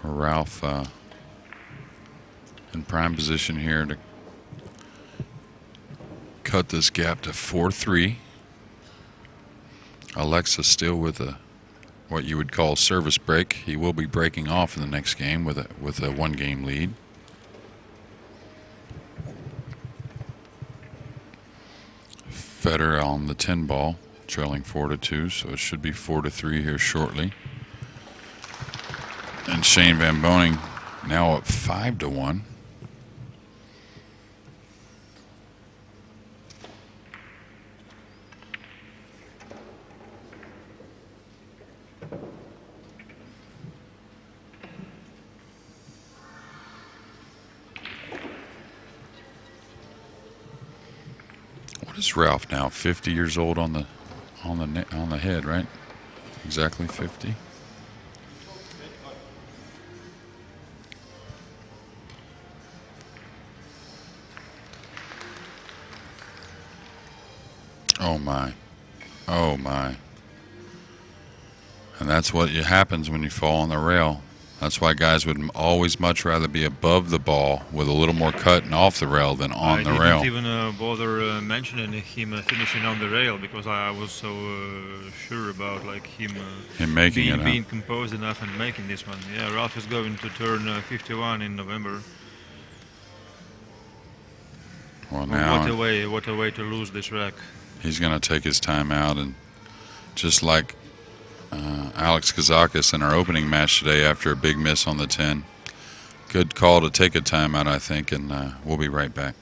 Ralf in prime position here to cut this gap to 4-3. Aleksa still with a what you would call service break. He will be breaking off in the next game with a 1-game lead. Federer on the 10 ball, trailing 4-2, so it should be 4-3 here shortly. And Shane Van Boening now up 5-1. What is Ralf now? 50 years old on the head, right? Exactly 50. Oh my. Oh my. And that's what happens when you fall on the rail. That's why guys would always much rather be above the ball with a little more cut and off the rail than on the rail. I didn't even bother mentioning him finishing on the rail because I was so sure about like him making being composed enough and making this one. Yeah, Ralf is going to turn 51 in November. Well, now what a way to lose this rack. He's going to take his time out, and just like Alex Kazakis in our opening match today after a big miss on the 10. Good call to take a timeout, I think, and we'll be right back.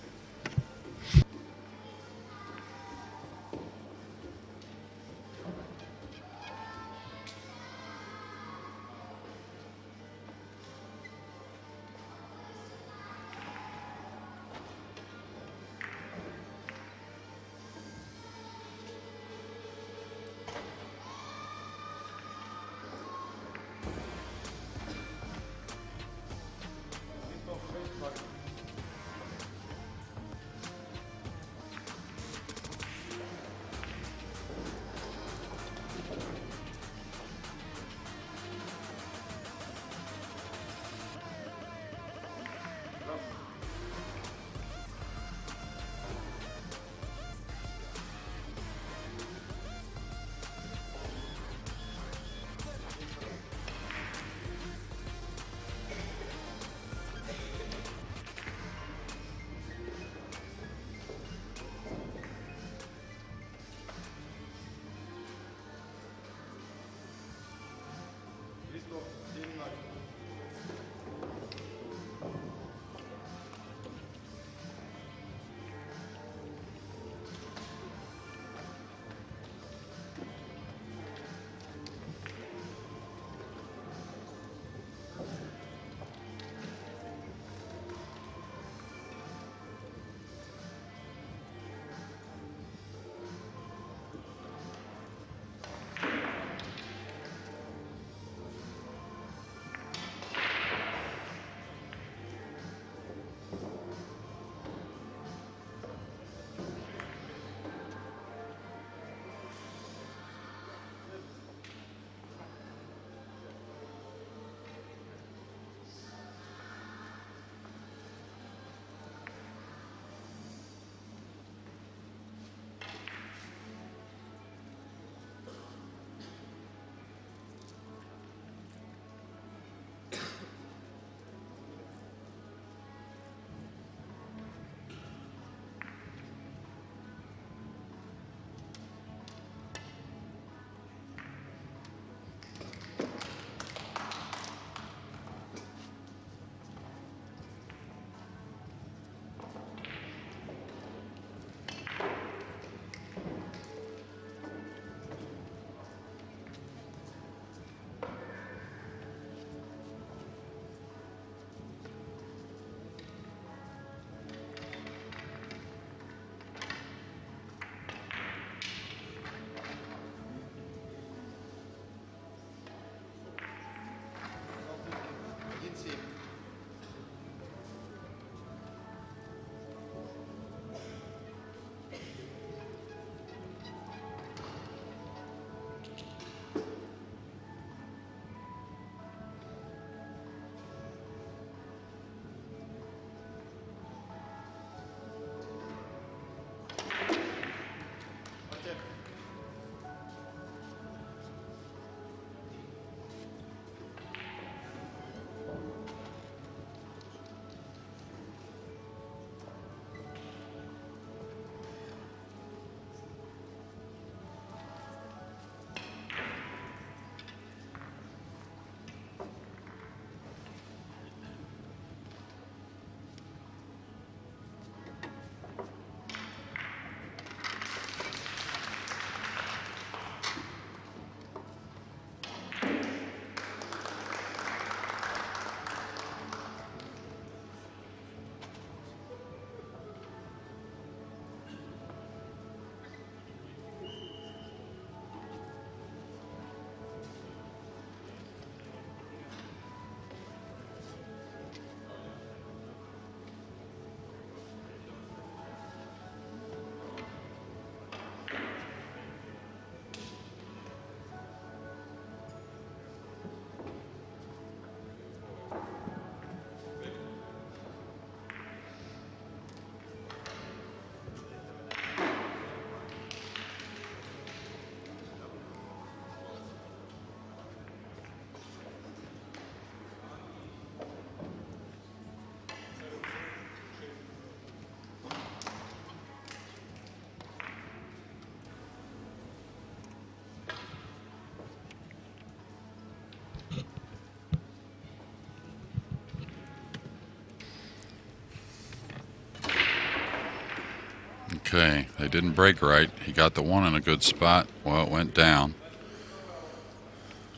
Okay, they didn't break right. He got the one in a good spot. Well, it went down.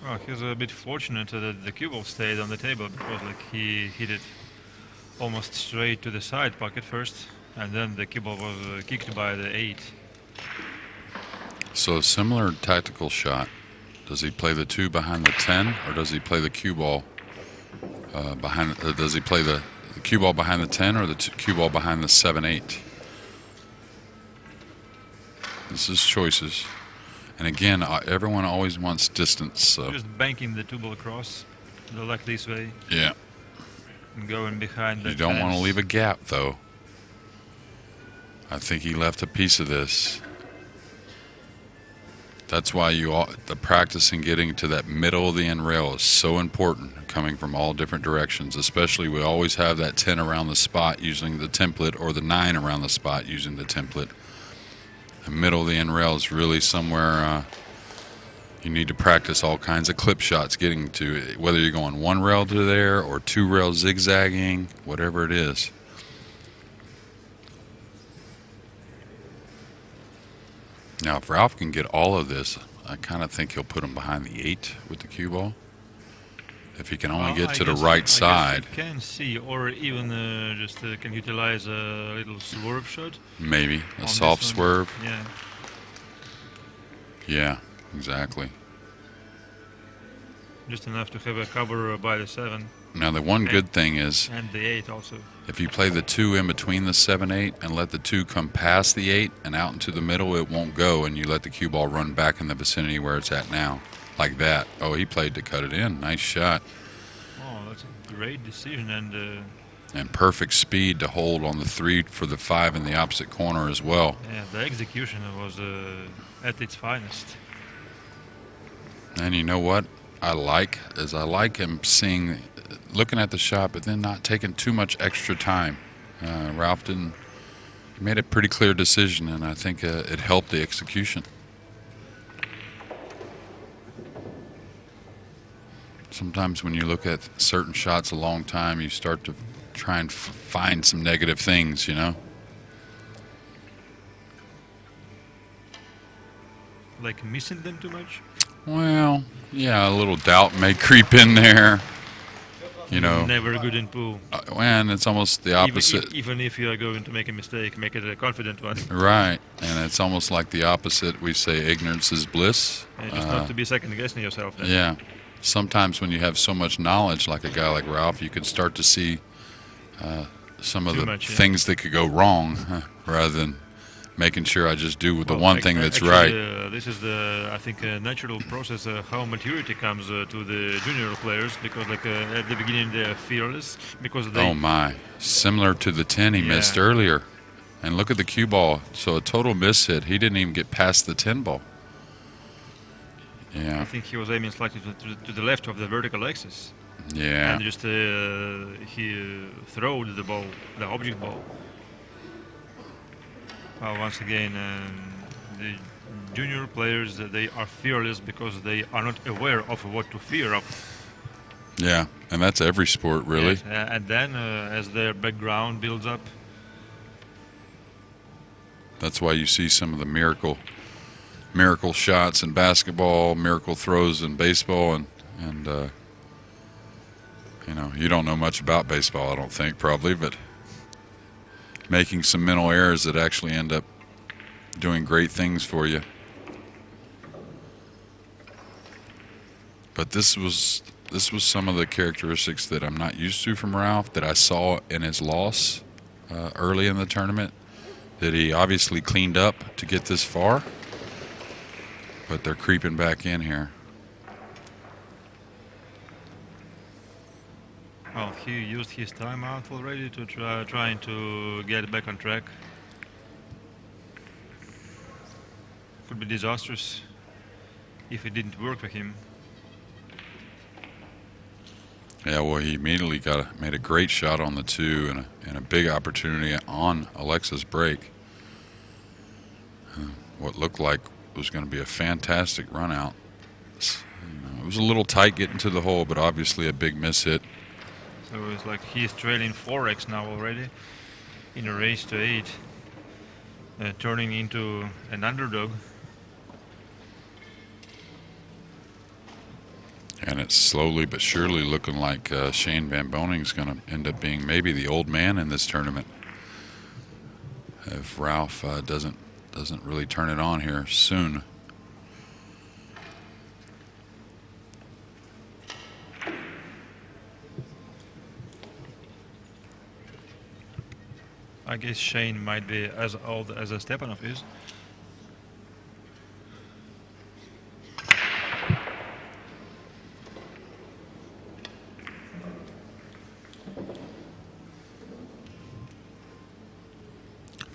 Well, he was a bit fortunate that the cue ball stayed on the table because like he hit it almost straight to the side pocket first, and then the cue ball was kicked by the 8. So similar tactical shot. Does he play the 2 behind the 10, or does he play the cue ball behind? Does he play the cue ball behind the 10 or the cue ball behind the 7-8? This is choices. And again, everyone always wants distance. So just banking the 2 ball across, like this way. Yeah. And going behind the. You don't want to fence. leave a gap, though. I think he left a piece of this. That's why the practice in getting to that middle of the end rail is so important, coming from all different directions. Especially, we always have that 10 around the spot using the template, or the 9 around the spot using the template. The middle of the end rail is really somewhere you need to practice all kinds of clip shots getting to, whether you're going 1 rail to there or 2 rails zigzagging, whatever it is. Now, if Ralf can get all of this, I kind of think he'll put him behind the 8 with the cue ball. If he can only get to the right side. I can see, or even just can utilize a little swerve shot. Maybe a soft swerve. Yeah. Yeah, exactly. Just enough to have a cover by the 7. Now, the one good thing is, and the 8 also. If you play the 2 in between the 7-8 and let the 2 come past the 8 and out into the middle, it won't go, and you let the cue ball run back in the vicinity where it's at now, like that. Oh, he played to cut it in. Nice shot. Oh, that's a great decision, and perfect speed to hold on the 3 for the 5 in the opposite corner as well. Yeah, the execution was at its finest. And you know what I like him looking at the shot, but then not taking too much extra time. Ralf made a pretty clear decision, and I think it helped the execution. Sometimes when you look at certain shots a long time, you start to try and find some negative things, you know? Like missing them too much? Well, yeah, a little doubt may creep in there. You know, never good in pool. And it's almost the opposite. Even if you are going to make a mistake, make it a confident one. Right, and it's almost like the opposite. We say ignorance is bliss. And just not to be second guessing yourself. Then. Yeah, sometimes when you have so much knowledge, like a guy like Ralf, you can start to see some of the things that could go wrong, rather than making sure I just do the one thing that's right. This is I think, a natural process how maturity comes to the junior players, because like at the beginning they're fearless because they. Oh my! Similar to the 10 he missed earlier, and look at the cue ball. So a total miss hit. He didn't even get past the 10 ball. Yeah. I think he was aiming slightly to the left of the vertical axis. Yeah. And just he throwed the ball, the object ball. Once again, the junior players, they are fearless because they are not aware of what to fear of. Yeah, and that's every sport, really. Yes, and then as their background builds up. That's why you see some of the miracle shots in basketball, miracle throws in baseball, and you know, you don't know much about baseball, I don't think, probably, but making some mental errors that actually end up doing great things for you. But this was some of the characteristics that I'm not used to from Ralf, that I saw in his loss early in the tournament, that he obviously cleaned up to get this far, but they're creeping back in here. Well, he used his timeout already to trying to get back on track. Could be disastrous if it didn't work for him. Yeah, well, he immediately made a great shot on the 2 and a big opportunity on Aleksa's break. What looked like was going to be a fantastic run out. It was a little tight getting to the hole, but obviously a big miss hit. So it's like he's trailing 4x now already in a race to 8. turning into an underdog. And it's slowly but surely looking like Shane Van Boning's going to end up being maybe the old man in this tournament if Ralf doesn't really turn it on here soon. I guess Shane might be as old as Stepanov is.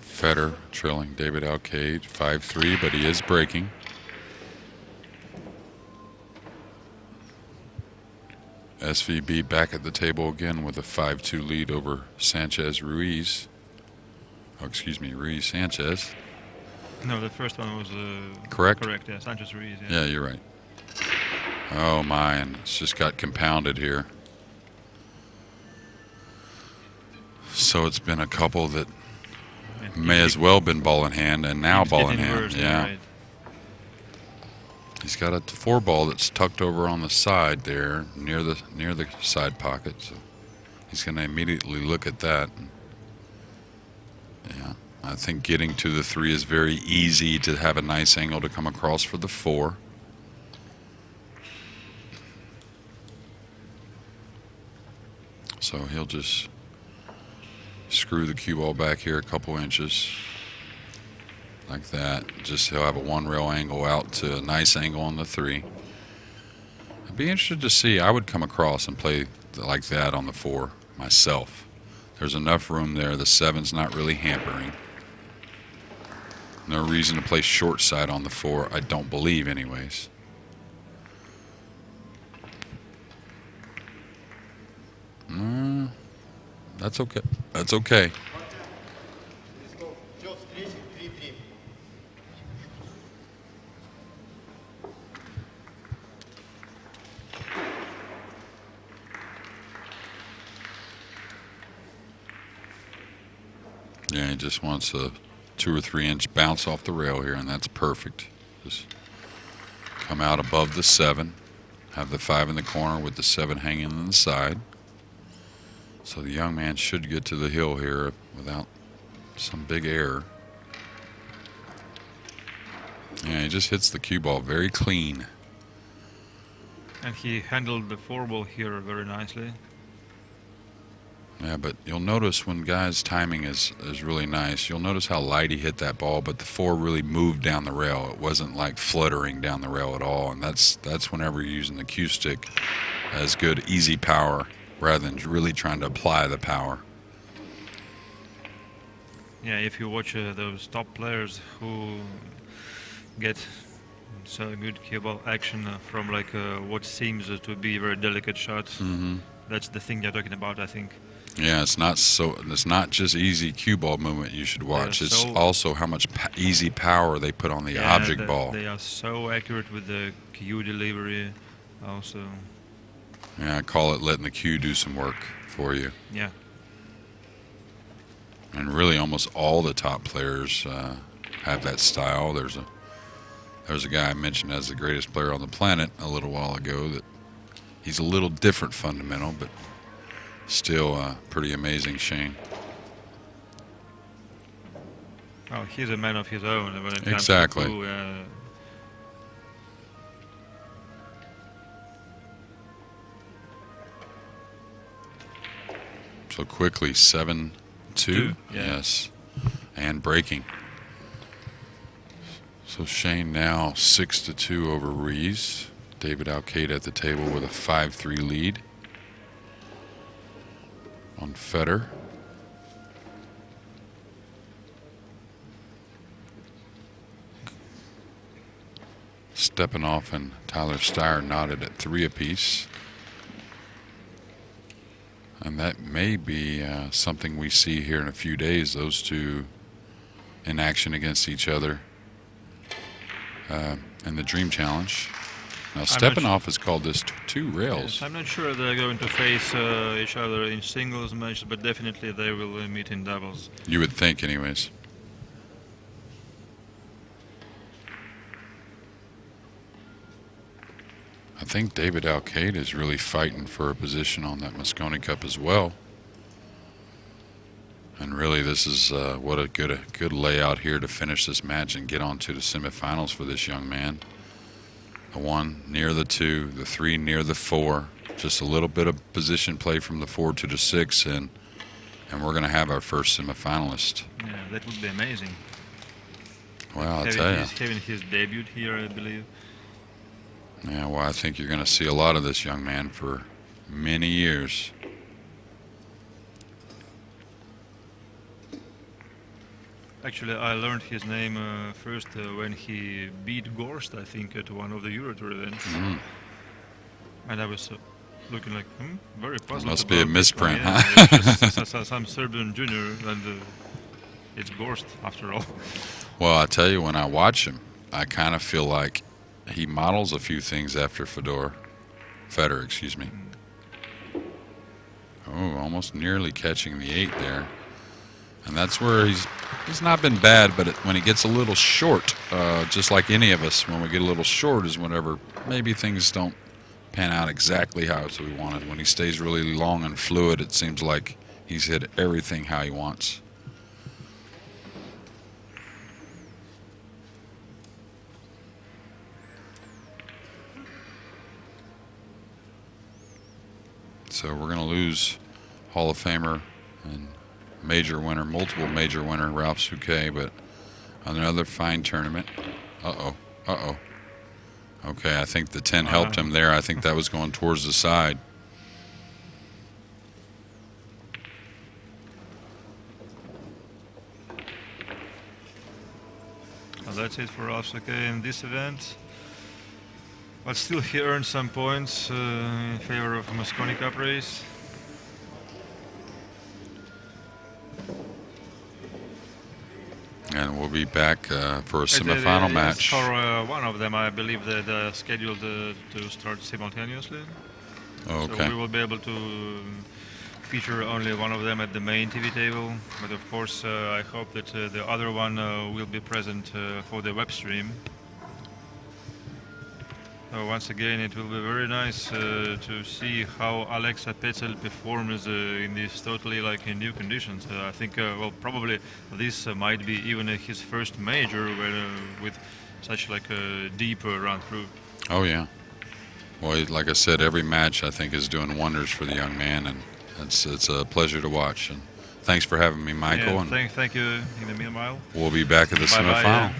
Federer trailing David Alcade 5-3, but he is breaking. SVB back at the table again with a 5-2 lead over Sanchez Ruiz. Oh, excuse me, Ruiz Sanchez. No, the first one was correct. Correct, yeah, Sanchez Ruiz. Yeah, you're right. Oh my, and it's just got compounded here. So it's been a couple that may as well been ball in hand, and now ball in hand. Worse, yeah. Right. He's got a 4-ball that's tucked over on the side there, near the side pocket. So he's going to immediately look at that. Yeah, I think getting to the 3 is very easy to have a nice angle to come across for the 4. So he'll just screw the cue ball back here a couple inches like that. Just he'll have a 1-rail angle out to a nice angle on the 3. I'd be interested to see. I would come across and play like that on the 4 myself. There's enough room there. The 7's not really hampering. No reason to play short side on the 4, I don't believe anyways. That's okay. That's okay. Yeah, he just wants a 2 or 3 inch bounce off the rail here, and that's perfect. Just come out above the 7, have the 5 in the corner with the 7 hanging on the side. So the young man should get to the hill here without some big error. Yeah, he just hits the cue ball very clean. And he handled the 4-ball here very nicely. Yeah, but you'll notice when guys' timing is really nice, you'll notice how light he hit that ball, but the 4 really moved down the rail. It wasn't like fluttering down the rail at all, and that's whenever you're using the cue stick as good easy power rather than really trying to apply the power. Yeah, if you watch those top players who get so good cue ball action from like what seems to be very delicate shots, that's the thing you're talking about, I think. Yeah, it's not just easy cue ball movement you should watch. It's also how much easy power they put on the object ball. They are so accurate with the cue delivery also. Yeah, I call it letting the cue do some work for you. Yeah. And really almost all the top players have that style. There's a guy I mentioned as the greatest player on the planet a little while ago that he's a little different fundamental, but still pretty amazing, Shane. Oh, he's a man of his own when it comes exactly. to So quickly, 7-2. Yeah. Yes, and breaking. So Shane now 6-2 over Ruiz. David Alcade at the table with a 5-3 lead on Federer. Stepanov and Tyler Steyer knotted at 3 apiece. And that may be something we see here in a few days, those two in action against each other in the Dream Challenge. Now, Stepanov has called this 2 rails. Yes, I'm not sure they're going to face each other in singles matches, but definitely they will meet in doubles. You would think, anyways. think David Alcade is really fighting for a position on that Mosconi Cup as well. And really, this is what a good layout here to finish this match and get on to the semifinals for this young man. The 1 near the 2, the 3 near the 4. Just a little bit of position play from the 4 to the 6, and we're going to have our first semifinalist. Yeah, that would be amazing. Well, I'll tell you. He's having his debut here, I believe. Yeah, well, I think you're going to see a lot of this young man for many years. Actually, I learned his name first when he beat Gorst, I think, at one of the Euro Tour events. And I was looking like, very puzzled. Must be a misprint, yeah, huh? Some Serbian junior, and it's Gorst after all. Well, I tell you, when I watch him, I kind of feel like he models a few things after Federer, excuse me. Oh, almost nearly catching the 8 there. And that's where he's not been bad, but when he gets a little short, just like any of us, when we get a little short is whenever maybe things don't pan out exactly how we wanted. When he stays really long and fluid, it seems like he's hit everything how he wants. So we're going to lose Hall of Famer and major winner, multiple major winner, Ralf Souquet, but another fine tournament. Uh-oh. Okay, I think the 10 helped him there. I think that was going towards the side. Well, that's it for Ralf Souquet in this event. But still, he earned some points in favor of a Mosconi Cup race. And we'll be back for a semifinal match. For one of them, I believe they're scheduled to start simultaneously. Okay. So we will be able to feature only one of them at the main TV table. But of course, I hope that the other one will be present for the web stream. So once again, it will be very nice to see how Aleksa Pecelj performs in these totally new conditions. I think, well, probably this might be even his first major with such a deep run through. Oh yeah. Well, like I said, every match I think is doing wonders for the young man, and it's a pleasure to watch. And thanks for having me, Michael. Yeah, and thank you in the meanwhile. We'll be back at the semifinal. Yeah.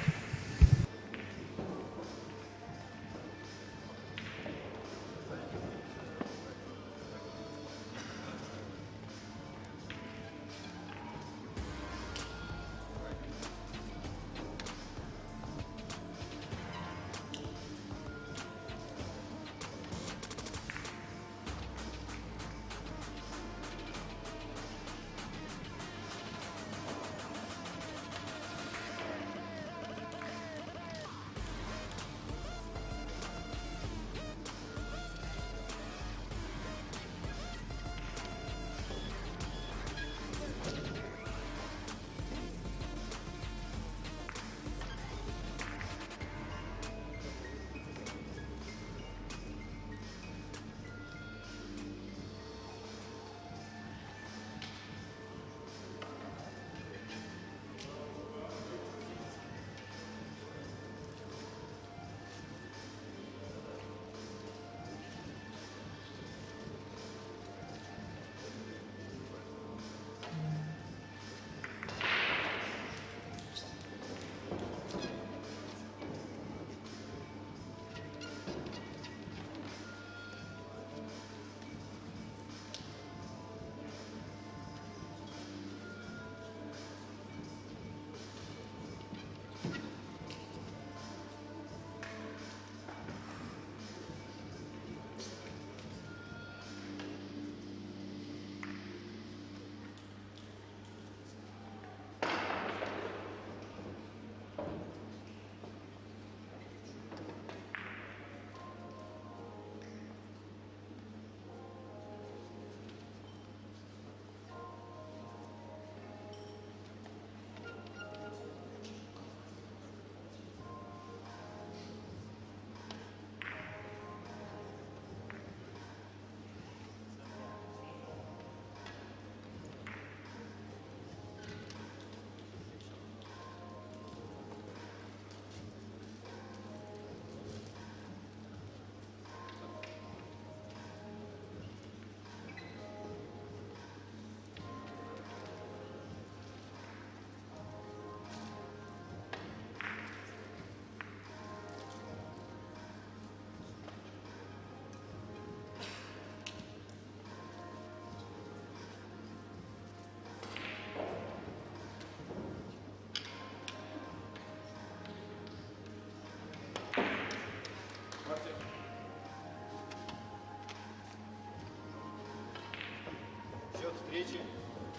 встречи.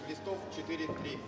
Листов 4-3.